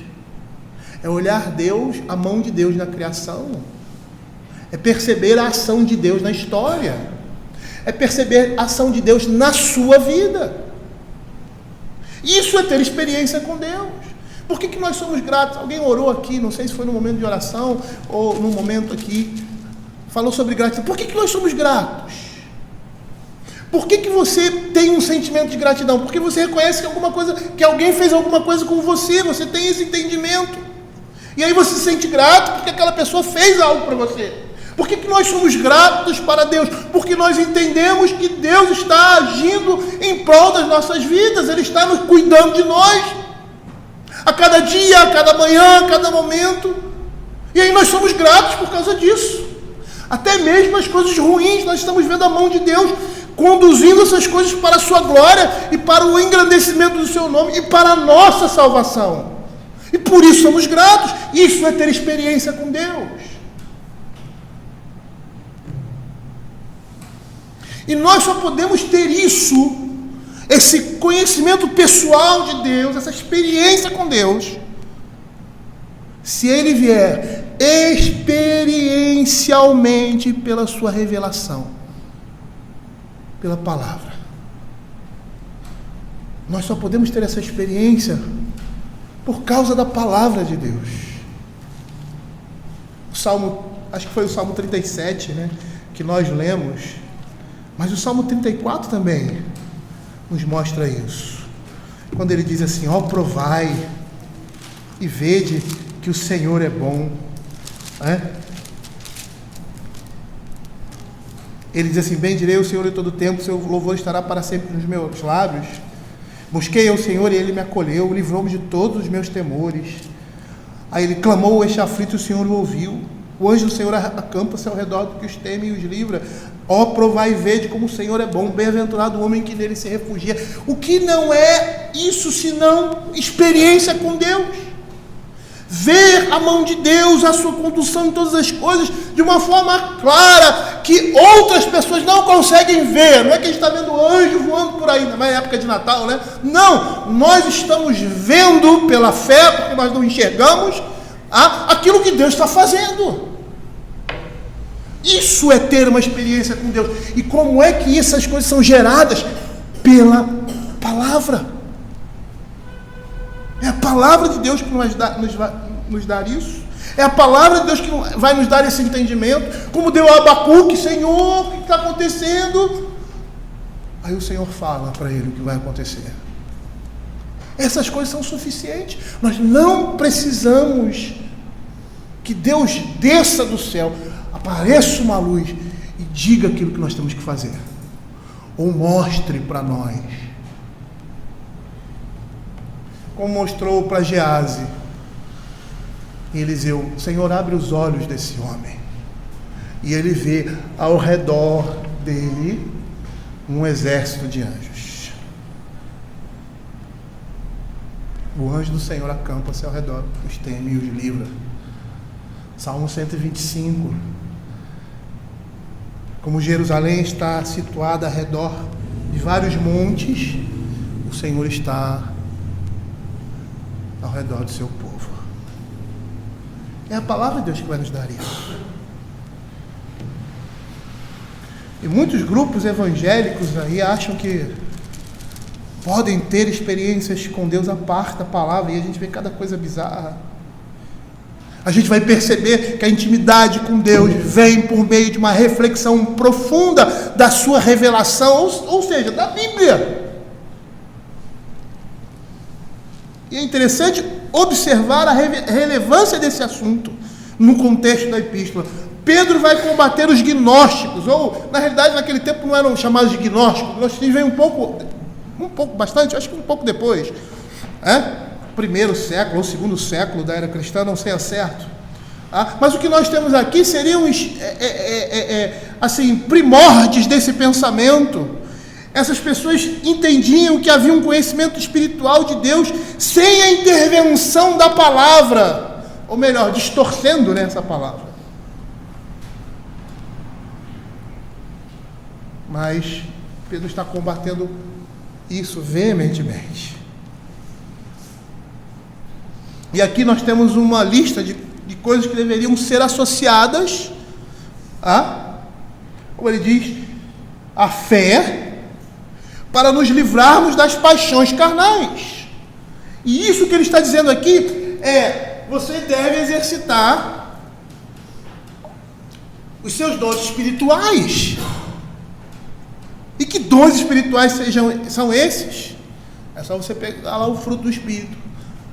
é olhar Deus, a mão de Deus na criação, é perceber a ação de Deus na história, é perceber a ação de Deus na sua vida. Isso é ter experiência com Deus. Por que nós somos gratos? Alguém orou aqui, não sei se foi no momento de oração ou no momento aqui, falou sobre gratidão. Por que nós somos gratos? Por que você tem um sentimento de gratidão? Porque você reconhece que alguém fez alguma coisa com você, você tem esse entendimento. E aí você se sente grato porque aquela pessoa fez algo para você. Por que nós somos gratos para Deus? Porque nós entendemos que Deus está agindo em prol das nossas vidas, Ele está nos cuidando de nós, a cada dia, a cada manhã, a cada momento. E aí nós somos gratos por causa disso. Até mesmo as coisas ruins, nós estamos vendo a mão de Deus conduzindo essas coisas para a sua glória e para o engrandecimento do seu nome e para a nossa salvação. E por isso somos gratos. Isso é ter experiência com Deus. E nós só podemos ter isso, esse conhecimento pessoal de Deus, essa experiência com Deus, se Ele vier experiencialmente pela sua revelação, pela palavra. Nós só podemos ter essa experiência por causa da palavra de Deus. O Salmo, acho que foi o Salmo 37, que nós lemos, mas o Salmo 34 também nos mostra isso. Quando ele diz assim: ó, provai e vede que o Senhor é bom. Ele diz assim: bendirei o Senhor em todo tempo, seu louvor estará para sempre nos meus lábios. Busquei ao Senhor e Ele me acolheu, livrou-me de todos os meus temores. Aí ele clamou este aflito e o Senhor o ouviu. O anjo do Senhor acampa-se ao redor do que os teme e os livra. Ó, provai e vede como o Senhor é bom, bem-aventurado o homem que nele se refugia. O que não é isso senão experiência com Deus? Ver a mão de Deus, a sua condução em todas as coisas, de uma forma clara, que outras pessoas não conseguem ver. Não é que a gente está vendo anjo voando por aí, na época de Natal, Não, nós estamos vendo pela fé, porque nós não enxergamos, aquilo que Deus está fazendo. Isso é ter uma experiência com Deus. E como é que essas coisas são geradas? Pela palavra. É a palavra de Deus que vai nos dar isso. É a palavra de Deus que vai nos dar esse entendimento. Como deu a Abacuque: Senhor, o que está acontecendo? Aí o Senhor fala para ele o que vai acontecer. Essas coisas são suficientes. Nós não precisamos que Deus desça do céu. A apareça uma luz e diga aquilo que nós temos que fazer, ou mostre para nós, como mostrou para Gease. Eliseu: Senhor, abre os olhos desse homem. E ele vê ao redor dele um exército de anjos. O anjo do Senhor acampa-se ao redor, os teme e os livra. Salmo 125. Como Jerusalém está situada ao redor de vários montes, o Senhor está ao redor do seu povo. É a palavra de Deus que vai nos dar isso. E muitos grupos evangélicos aí acham que podem ter experiências com Deus à parte da palavra, e a gente vê cada coisa bizarra. A gente vai perceber que a intimidade com Deus vem por meio de uma reflexão profunda da sua revelação, ou seja, da Bíblia. E é interessante observar a relevância desse assunto no contexto da epístola. Pedro vai combater os gnósticos, ou na realidade naquele tempo não eram chamados de gnósticos. Nós vem bastante, acho que um pouco depois, primeiro século ou segundo século da era cristã, não sei ao certo. Mas o que nós temos aqui seriam assim, primórdios desse pensamento. Essas pessoas entendiam que havia um conhecimento espiritual de Deus sem a intervenção da palavra, ou melhor, distorcendo essa palavra. Mas Pedro está combatendo isso veementemente. E aqui nós temos uma lista de coisas que deveriam ser associadas a, como ele diz, a fé, para nos livrarmos das paixões carnais. E isso que ele está dizendo aqui é: você deve exercitar os seus dons espirituais. E que dons espirituais são esses? É só você pegar lá o fruto do Espírito: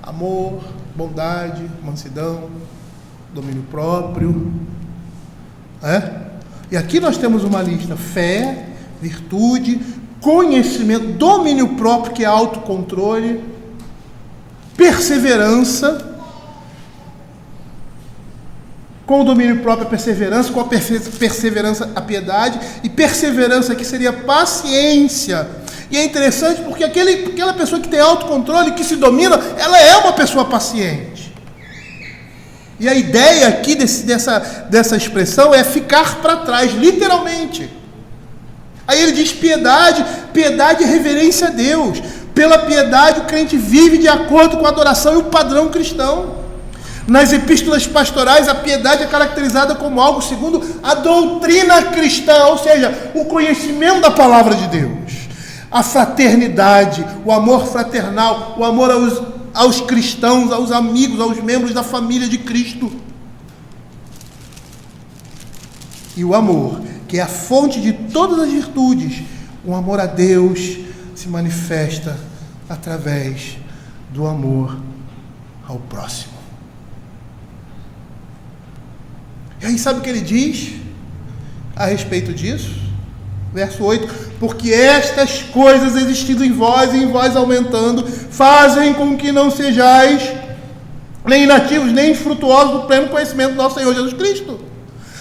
amor, bondade, mansidão, domínio próprio. E aqui nós temos uma lista: fé, virtude, conhecimento, domínio próprio, que é autocontrole, perseverança. Com o domínio próprio a perseverança, com a perseverança a piedade, e perseverança aqui seria paciência. E é interessante porque aquela pessoa que tem autocontrole, que se domina, ela é uma pessoa paciente. E a ideia aqui dessa expressão é ficar para trás, literalmente. Aí ele diz piedade é reverência a Deus. Pela piedade o crente vive de acordo com a adoração e o padrão cristão. Nas epístolas pastorais, a piedade é caracterizada como algo segundo a doutrina cristã, ou seja, o conhecimento da palavra de Deus. A fraternidade, o amor fraternal, o amor aos cristãos, aos amigos, aos membros da família de Cristo. E o amor, que é a fonte de todas as virtudes, o amor a Deus se manifesta através do amor ao próximo. E aí sabe o que ele diz a respeito disso? Verso 8: porque estas coisas existindo em vós e em vós aumentando, fazem com que não sejais nem inativos, nem infrutuosos do pleno conhecimento do nosso Senhor Jesus Cristo.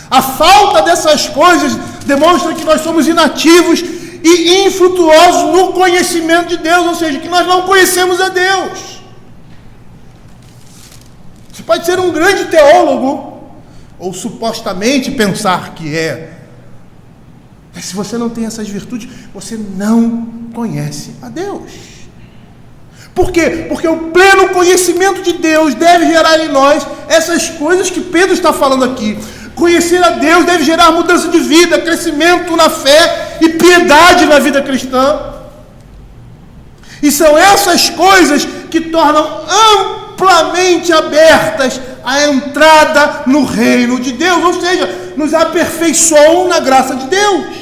A falta dessas coisas demonstra que nós somos inativos e infrutuosos no conhecimento de Deus, ou seja, que nós não conhecemos a Deus. Você pode ser um grande teólogo, ou supostamente pensar que é, mas se você não tem essas virtudes, você não conhece a Deus. Por quê? Porque o pleno conhecimento de Deus deve gerar em nós essas coisas que Pedro está falando aqui. Conhecer a Deus deve gerar mudança de vida, crescimento na fé e piedade na vida cristã. E são essas coisas que tornam amplamente abertas a entrada no reino de Deus, ou seja, nos aperfeiçoam na graça de Deus.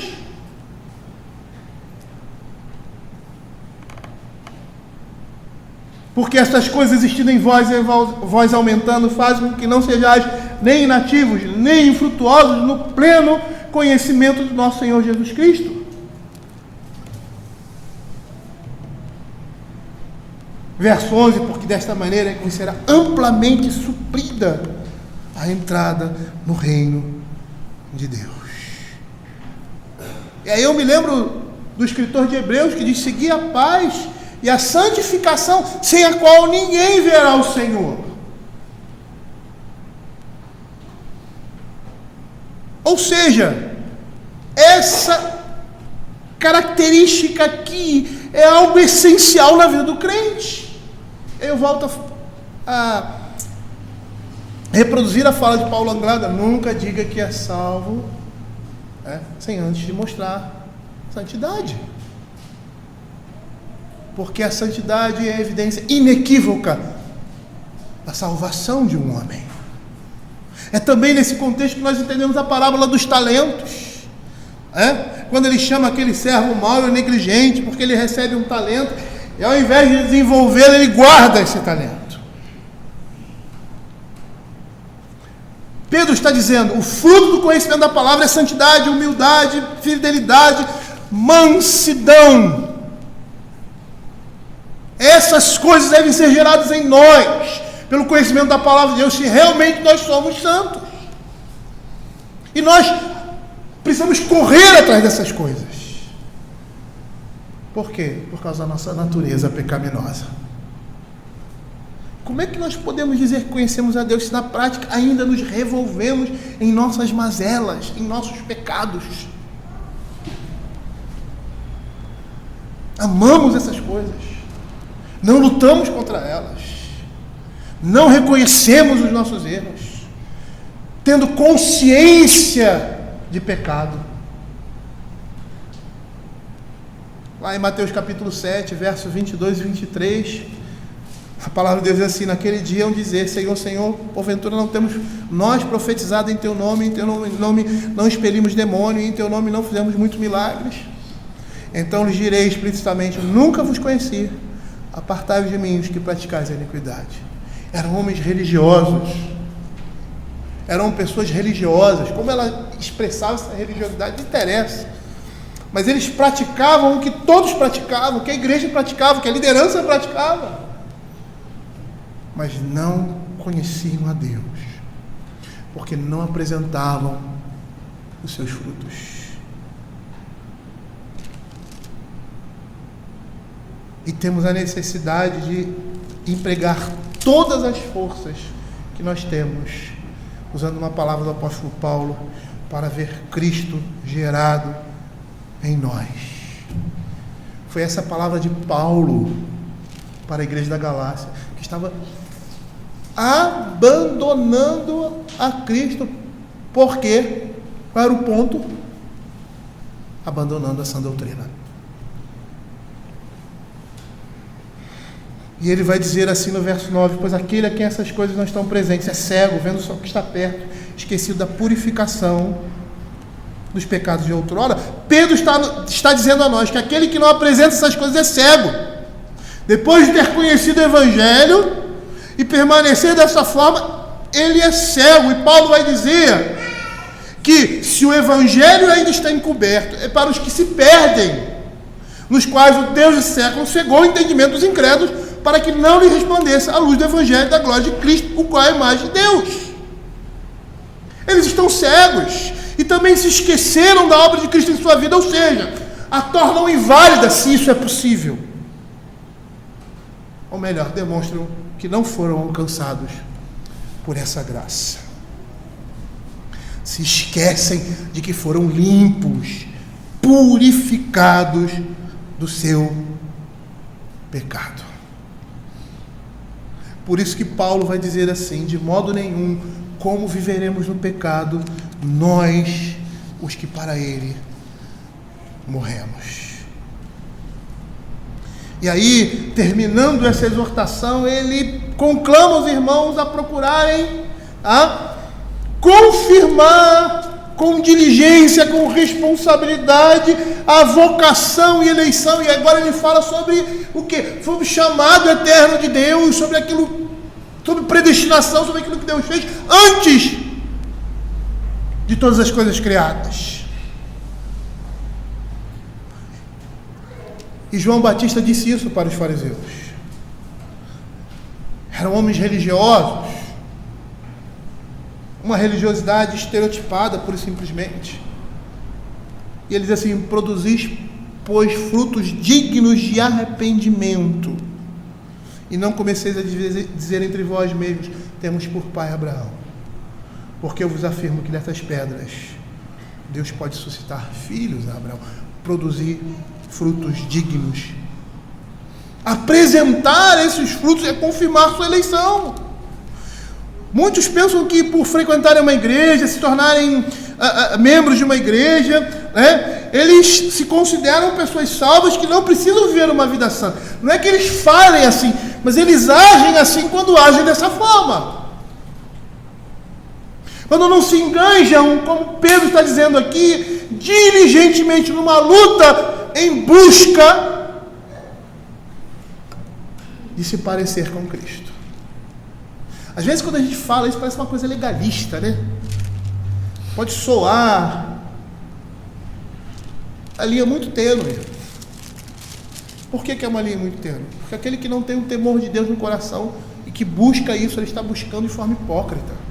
Porque essas coisas existindo em vós e em vós aumentando, fazem com que não sejais nem inativos, nem infrutuosos no pleno conhecimento do nosso Senhor Jesus Cristo. Verso 11, porque desta maneira é que será amplamente suprida a entrada no reino de Deus. E aí eu me lembro do escritor de Hebreus que diz: seguir a paz e a santificação, sem a qual ninguém verá o Senhor. Ou seja, essa característica aqui é algo essencial na vida do crente. Eu volto a reproduzir a fala de Paulo Anglada: nunca diga que é salvo sem antes de mostrar santidade. Porque a santidade é a evidência inequívoca da salvação de um homem. É também nesse contexto que nós entendemos a parábola dos talentos. Quando ele chama aquele servo mau e negligente, porque ele recebe um talento, e ao invés de desenvolvê-lo, ele guarda esse talento. Pedro está dizendo: o fruto do conhecimento da palavra é santidade, humildade, fidelidade, mansidão. Essas coisas devem ser geradas em nós, pelo conhecimento da palavra de Deus, se realmente nós somos santos. E nós precisamos correr atrás dessas coisas. Por quê? Por causa da nossa natureza pecaminosa. Como é que nós podemos dizer que conhecemos a Deus se na prática ainda nos revolvemos em nossas mazelas, em nossos pecados? Amamos essas coisas, não lutamos contra elas, não reconhecemos os nossos erros, tendo consciência de pecado. Lá em Mateus capítulo 7, versos 22 e 23, a palavra de Deus diz assim: naquele dia iam dizer: Senhor, Senhor, porventura não temos nós profetizado em Teu nome, em Teu nome não expelimos demônio, e em Teu nome não fizemos muitos milagres? Então lhes direi explicitamente: nunca vos conheci, apartai-vos de mim, os que praticais a iniquidade. Eram homens religiosos, eram pessoas religiosas. Como ela expressava essa religiosidade, não interessa, mas eles praticavam o que todos praticavam, o que a igreja praticava, o que a liderança praticava, mas não conheciam a Deus, porque não apresentavam os seus frutos. E temos a necessidade de empregar todas as forças que nós temos, usando uma palavra do apóstolo Paulo, para ver Cristo gerado em nós. Foi essa palavra de Paulo para a igreja da Galácia, que estava abandonando a Cristo. Por quê? Qual era o ponto? Abandonando a sã doutrina. E ele vai dizer assim no verso 9: pois aquele a quem essas coisas não estão presentes é cego, vendo só o que está perto, esquecido da purificação dos pecados de outrora. Pedro está dizendo a nós que aquele que não apresenta essas coisas é cego. Depois de ter conhecido o Evangelho e permanecer dessa forma, ele é cego. E Paulo vai dizer que se o Evangelho ainda está encoberto, é para os que se perdem, nos quais o Deus desse século cegou o entendimento dos incrédulos, para que não lhe resplandeça a luz do Evangelho da glória de Cristo, o qual é a imagem de Deus. Eles estão cegos e também se esqueceram da obra de Cristo em sua vida, ou seja, a tornam inválida, se isso é possível. Ou melhor, demonstram que não foram alcançados por essa graça. Se esquecem de que foram limpos, purificados do seu pecado. Por isso que Paulo vai dizer assim: de modo nenhum, como viveremos no pecado, nós, os que para ele morremos. E aí, terminando essa exortação, ele conclama os irmãos a procurarem confirmar com diligência, com responsabilidade, a vocação e eleição. E agora ele fala sobre o quê? Sobre o chamado eterno de Deus, sobre aquilo, sobre predestinação, sobre aquilo que Deus fez antes de todas as coisas criadas. E João Batista disse isso para os fariseus. Eram homens religiosos, uma religiosidade estereotipada, pura e simplesmente. E ele diz assim: produzis, pois, frutos dignos de arrependimento, e não comeceis a dizer entre vós mesmos: temos por pai Abraão. Porque eu vos afirmo que dessas pedras Deus pode suscitar filhos a Abraão. Produzir frutos dignos. Apresentar esses frutos é confirmar sua eleição. Muitos pensam que por frequentarem uma igreja, se tornarem membros de uma igreja, né, eles se consideram pessoas salvas que não precisam viver uma vida santa. Não é que eles falem assim, mas eles agem assim quando agem dessa forma. Quando não se enganjam, como Pedro está dizendo aqui, diligentemente numa luta em busca de se parecer com Cristo. Às vezes quando a gente fala isso parece uma coisa legalista, né? Pode soar. A linha é muito tênue. Por que é uma linha muito tênue? Porque aquele que não tem o temor de Deus no coração e que busca isso, ele está buscando de forma hipócrita.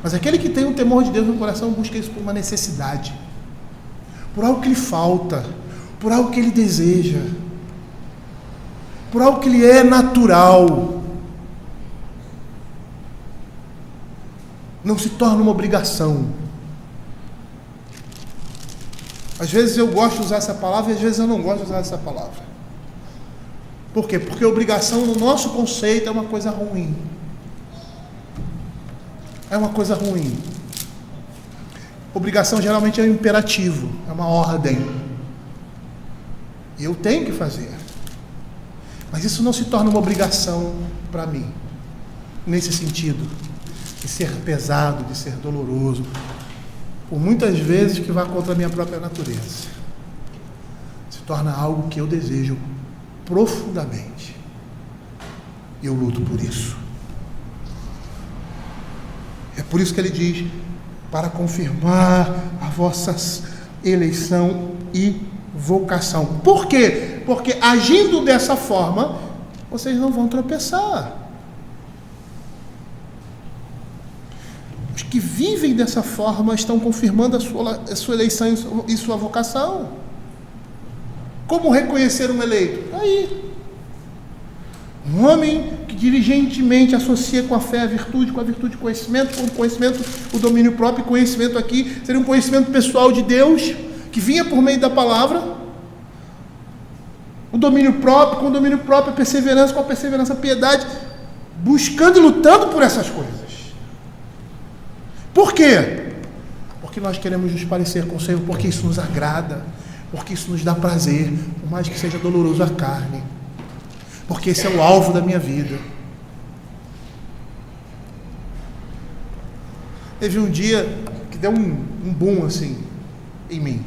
Mas aquele que tem o temor de Deus no coração busca isso por uma necessidade, por algo que lhe falta, por algo que ele deseja, por algo que lhe é natural. Não se torna uma obrigação. Às vezes eu gosto de usar essa palavra e às vezes eu não gosto de usar essa palavra. Por quê? Porque obrigação no nosso conceito é uma coisa ruim. É uma coisa ruim. Obrigação geralmente é um imperativo, é uma ordem. Eu tenho que fazer. Mas isso não se torna uma obrigação para mim, nesse sentido, de ser pesado, de ser doloroso, por muitas vezes que vai contra a minha própria natureza. Se torna algo que eu desejo profundamente. E eu luto por isso. É por isso que ele diz: para confirmar a vossa eleição e vocação. Por quê? Porque agindo dessa forma, vocês não vão tropeçar. Os que vivem dessa forma estão confirmando a sua eleição e sua vocação. Como reconhecer um eleito? Aí. Um homem que diligentemente associa com a fé a virtude, com a virtude o conhecimento, com o conhecimento o domínio próprio. Conhecimento aqui seria um conhecimento pessoal de Deus, que vinha por meio da palavra. O domínio próprio, com o domínio próprio a perseverança, com a perseverança a piedade, buscando e lutando por essas coisas. Por quê? Porque nós queremos nos parecer com o Senhor, porque isso nos agrada, porque isso nos dá prazer, por mais que seja doloroso a carne, porque esse é o alvo da minha vida. Teve um dia que deu um boom assim em mim.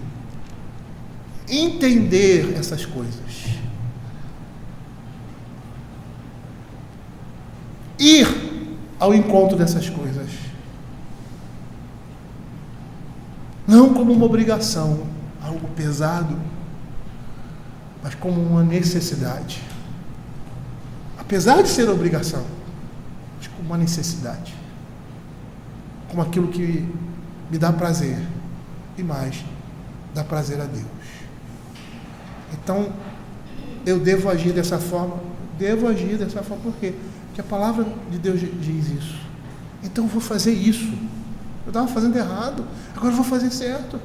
Entender essas coisas. Ir ao encontro dessas coisas. Não como uma obrigação, algo pesado, mas como uma necessidade. Apesar de ser obrigação, mas como uma necessidade. Como aquilo que me dá prazer e mais, dá prazer a Deus. Então, eu devo agir dessa forma. Por quê? Porque a palavra de Deus diz isso. Então eu vou fazer isso. Eu estava fazendo errado, agora eu vou fazer certo.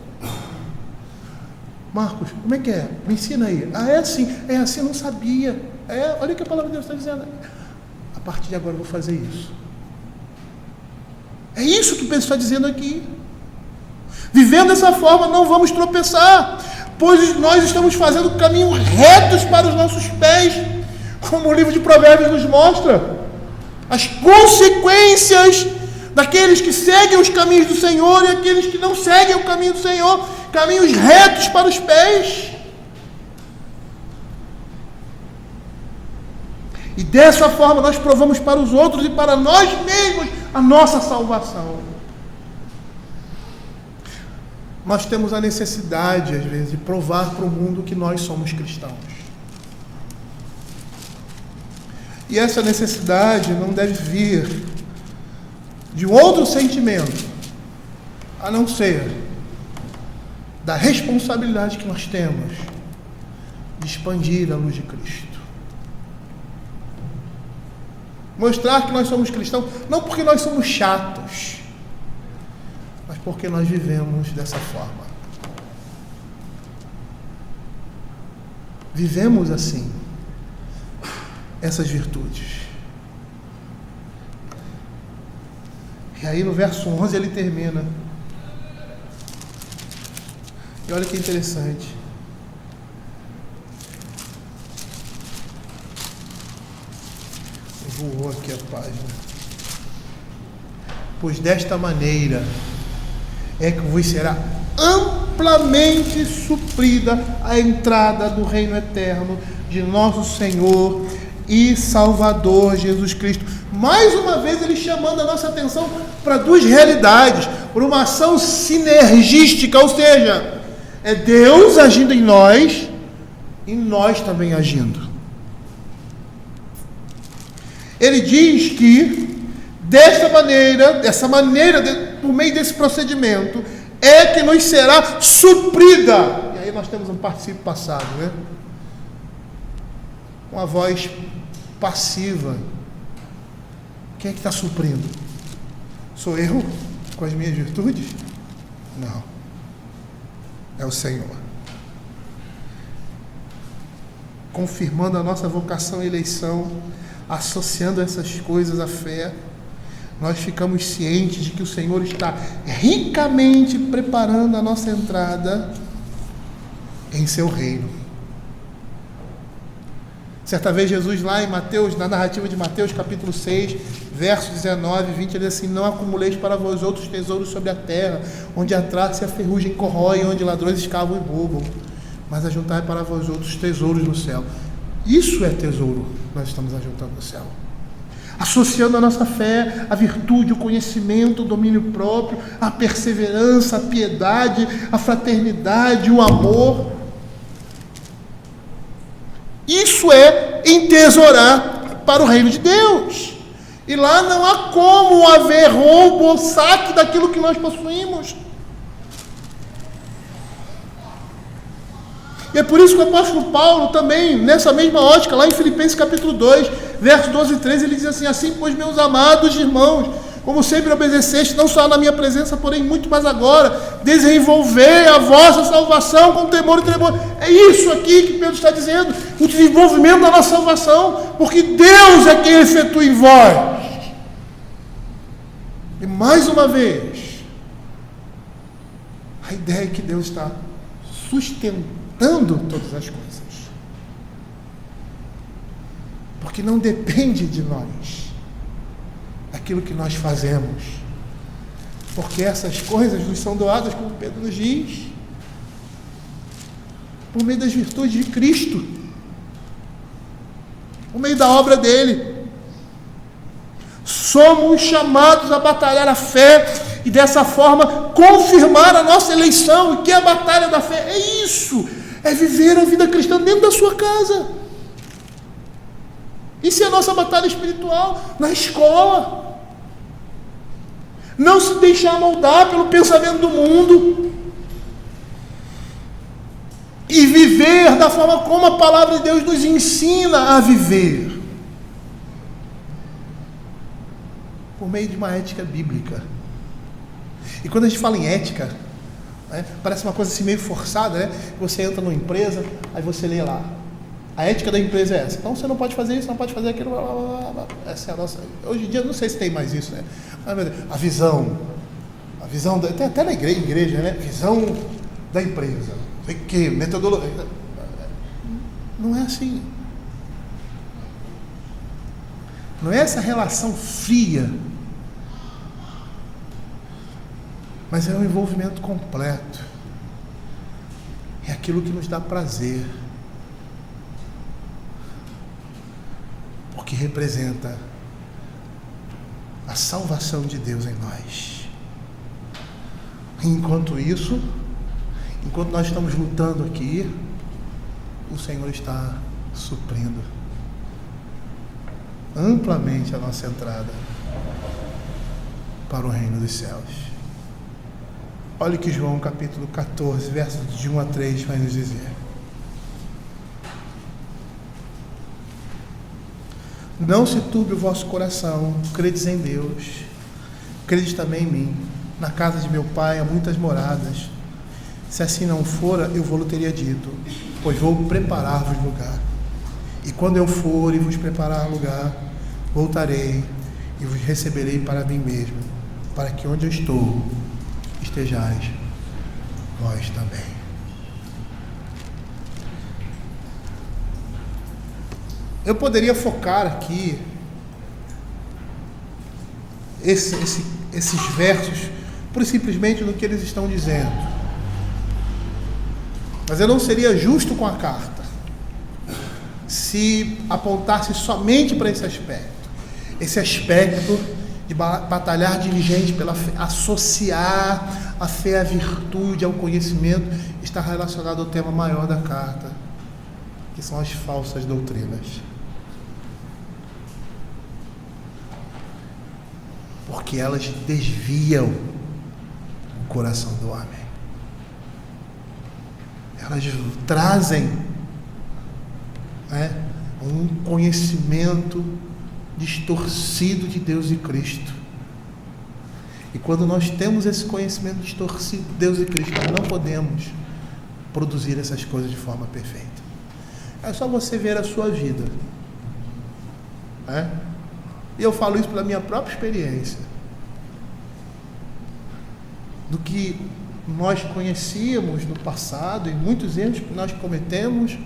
Marcos, como é que é? Me ensina aí. Ah, é assim, eu não sabia. Olha o que a palavra de Deus está dizendo. A partir de agora eu vou fazer isso. É isso que Pedro está dizendo aqui. Vivendo dessa forma, não vamos tropeçar, pois nós estamos fazendo caminhos retos para os nossos pés, como o livro de Provérbios nos mostra. As consequências daqueles que seguem os caminhos do Senhor e aqueles que não seguem o caminho do Senhor, caminhos retos para os pés. E dessa forma nós provamos para os outros e para nós mesmos a nossa salvação. nós temos a necessidade, às vezes, de provar para o mundo que nós somos cristãos. E essa necessidade não deve vir de um outro sentimento, a não ser da responsabilidade que nós temos de expandir a luz de Cristo. Mostrar que nós somos cristãos, não porque nós somos chatos, mas porque nós vivemos dessa forma. Vivemos assim essas virtudes. E aí no verso 11 ele termina. E olha que interessante. Voou aqui a página. Pois desta maneira é que vos será amplamente suprida a entrada do reino eterno de nosso Senhor e Salvador Jesus Cristo. Mais uma vez ele chamando a nossa atenção para duas realidades, por uma ação sinergística, ou seja, é Deus agindo em nós e nós também agindo. Ele diz que dessa maneira, por meio desse procedimento, é que nos será suprida. E aí nós temos um particípio passado, né? Uma voz passiva. Quem é que está suprindo? Sou eu com as minhas virtudes? Não. É o Senhor. Confirmando a nossa vocação e eleição, associando essas coisas à fé, nós ficamos cientes de que o Senhor está ricamente preparando a nossa entrada em seu reino. Certa vez Jesus lá em Mateus, na narrativa de Mateus capítulo 6, versos 19 e 20, ele diz assim: não acumuleis para vós outros tesouros sobre a terra, onde a traça e a ferrugem corroem, onde ladrões escavam e roubam, mas ajuntai para vós outros tesouros no céu. Isso é tesouro que nós estamos ajuntando no céu. Associando a nossa fé, a virtude, o conhecimento, o domínio próprio, a perseverança, a piedade, a fraternidade, o amor. Isso é entesourar para o reino de Deus. E lá não há como haver roubo ou saque daquilo que nós possuímos. E é por isso que o apóstolo Paulo também, nessa mesma ótica, lá em Filipenses capítulo 2, versos 12 e 13, ele diz assim: assim, pois, meus amados irmãos, como sempre obedeceste, não só na minha presença, porém muito mais agora, desenvolvei a vossa salvação com temor e tremor. É isso aqui que Pedro está dizendo, o desenvolvimento da nossa salvação, porque Deus é quem efetua em vós. E mais uma vez, a ideia é que Deus está sustentando todas as coisas, porque não depende de nós aquilo que nós fazemos, porque essas coisas nos são doadas, como Pedro nos diz, por meio das virtudes de Cristo, por meio da obra dele. Somos chamados a batalhar a fé e dessa forma confirmar a nossa eleição. E que é a batalha da fé? É isso, é viver a vida cristã dentro da sua casa. Isso é a nossa batalha espiritual, na escola. Não se deixar moldar pelo pensamento do mundo e viver da forma como a palavra de Deus nos ensina a viver, por meio de uma ética bíblica. E quando a gente fala em ética, né, parece uma coisa assim meio forçada, né? Você entra numa empresa, aí você lê lá: a ética da empresa é essa. Então você não pode fazer isso, não pode fazer aquilo, blá, blá, blá, blá. Essa é a nossa. Hoje em dia não sei se tem mais isso, né? Mas, a visão tem até na igreja, né? Visão da empresa, não sei o que, metodologia. Não é assim. Não é essa relação fria, mas é um envolvimento completo. É aquilo que nos dá prazer, porque representa a salvação de Deus em nós. Enquanto isso, enquanto nós estamos lutando aqui, o Senhor está suprindo amplamente a nossa entrada para o reino dos céus. Olha o que João capítulo 14, versos de 1 a 3 vai nos dizer. Não se turbe o vosso coração, credes em Deus, credes também em mim. Na casa de meu pai há muitas moradas. Se assim não fora, eu vou-lhe teria dito, pois vou preparar-vos lugar. E quando eu for e vos preparar lugar, voltarei e vos receberei para mim mesmo, para que onde eu estou, estejais vós também. Eu poderia focar aqui esses versos por simplesmente no que eles estão dizendo, mas eu não seria justo com a carta se apontasse somente para esse aspecto de batalhar diligente pela fé, associar a fé à virtude, ao conhecimento, está relacionado ao tema maior da carta, que são as falsas doutrinas. Porque elas desviam o coração do homem. Elas trazem um conhecimento distorcido de Deus e Cristo. E quando nós temos esse conhecimento distorcido de Deus e Cristo, nós não podemos produzir essas coisas de forma perfeita. É só você ver a sua vida. E eu falo isso pela minha própria experiência. Do que nós conhecíamos no passado e muitos erros que nós cometemos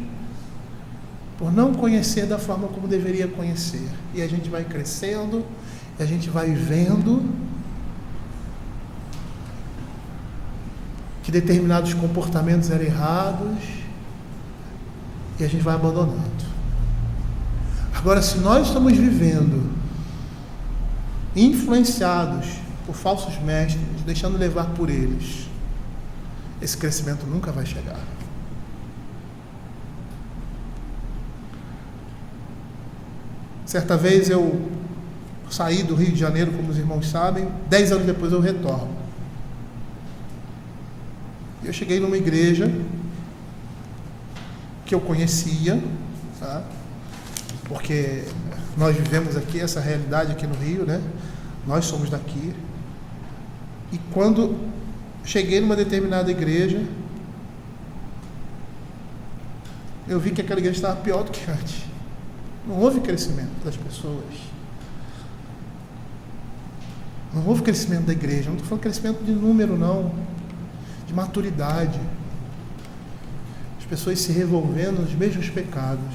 por não conhecer da forma como deveria conhecer. E a gente vai crescendo, e a gente vai vendo que determinados comportamentos eram errados e a gente vai abandonando. Agora, se nós estamos vivendo influenciados por falsos mestres, deixando levar por eles, esse crescimento nunca vai chegar. Certa vez eu saí do Rio de Janeiro, como os irmãos sabem, 10 anos depois eu retorno. Eu cheguei numa igreja que eu conhecia, tá? Porque nós vivemos aqui essa realidade aqui no Rio, né? Nós somos daqui. E quando cheguei numa determinada igreja, eu vi que aquela igreja estava pior do que antes. Não houve crescimento das pessoas. Não houve crescimento da igreja. Não estou falando crescimento de número, não. De maturidade. As pessoas se revolvendo nos mesmos pecados.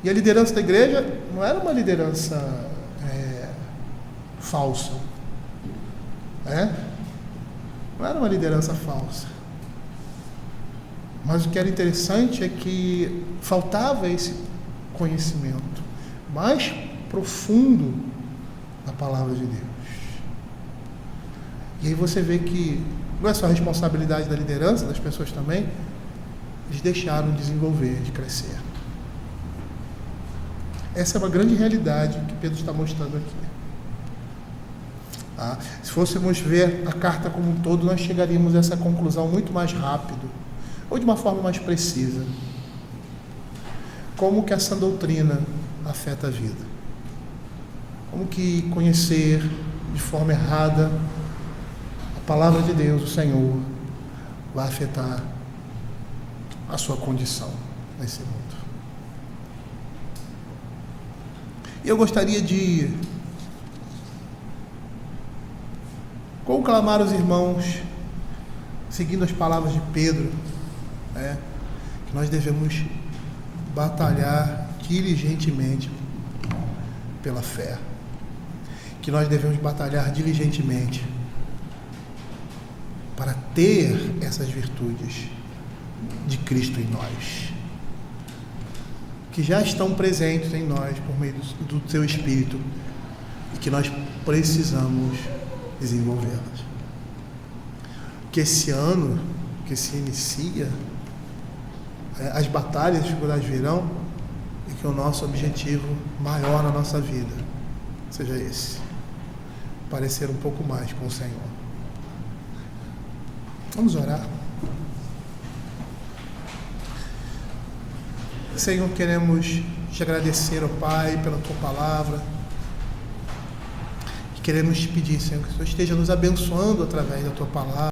E a liderança da igreja não era uma liderança falsa. Não era uma liderança falsa. Mas o que era interessante é que faltava esse conhecimento mais profundo da palavra de Deus. E aí você vê que não é só a responsabilidade da liderança, das pessoas também, eles deixaram de desenvolver, de crescer. Essa é uma grande realidade que Pedro está mostrando aqui. Se fôssemos ver a carta como um todo, nós chegaríamos a essa conclusão muito mais rápido, ou de uma forma mais precisa. Como que essa doutrina afeta a vida? Como que conhecer de forma errada a palavra de Deus, o Senhor, vai afetar a sua condição nesse mundo? E eu gostaria de conclamar os irmãos, seguindo as palavras de Pedro, que nós devemos batalhar diligentemente pela fé, que nós devemos batalhar diligentemente para ter essas virtudes de Cristo em nós, que já estão presentes em nós por meio do seu Espírito e que nós precisamos desenvolvê-las. que esse ano que se inicia, as batalhas e dificuldades virão, e que o nosso objetivo maior na nossa vida seja esse: parecer um pouco mais com o Senhor. Vamos orar. Senhor, queremos te agradecer, ó Pai, pela tua palavra, e queremos te pedir, Senhor, que o Senhor esteja nos abençoando através da tua palavra.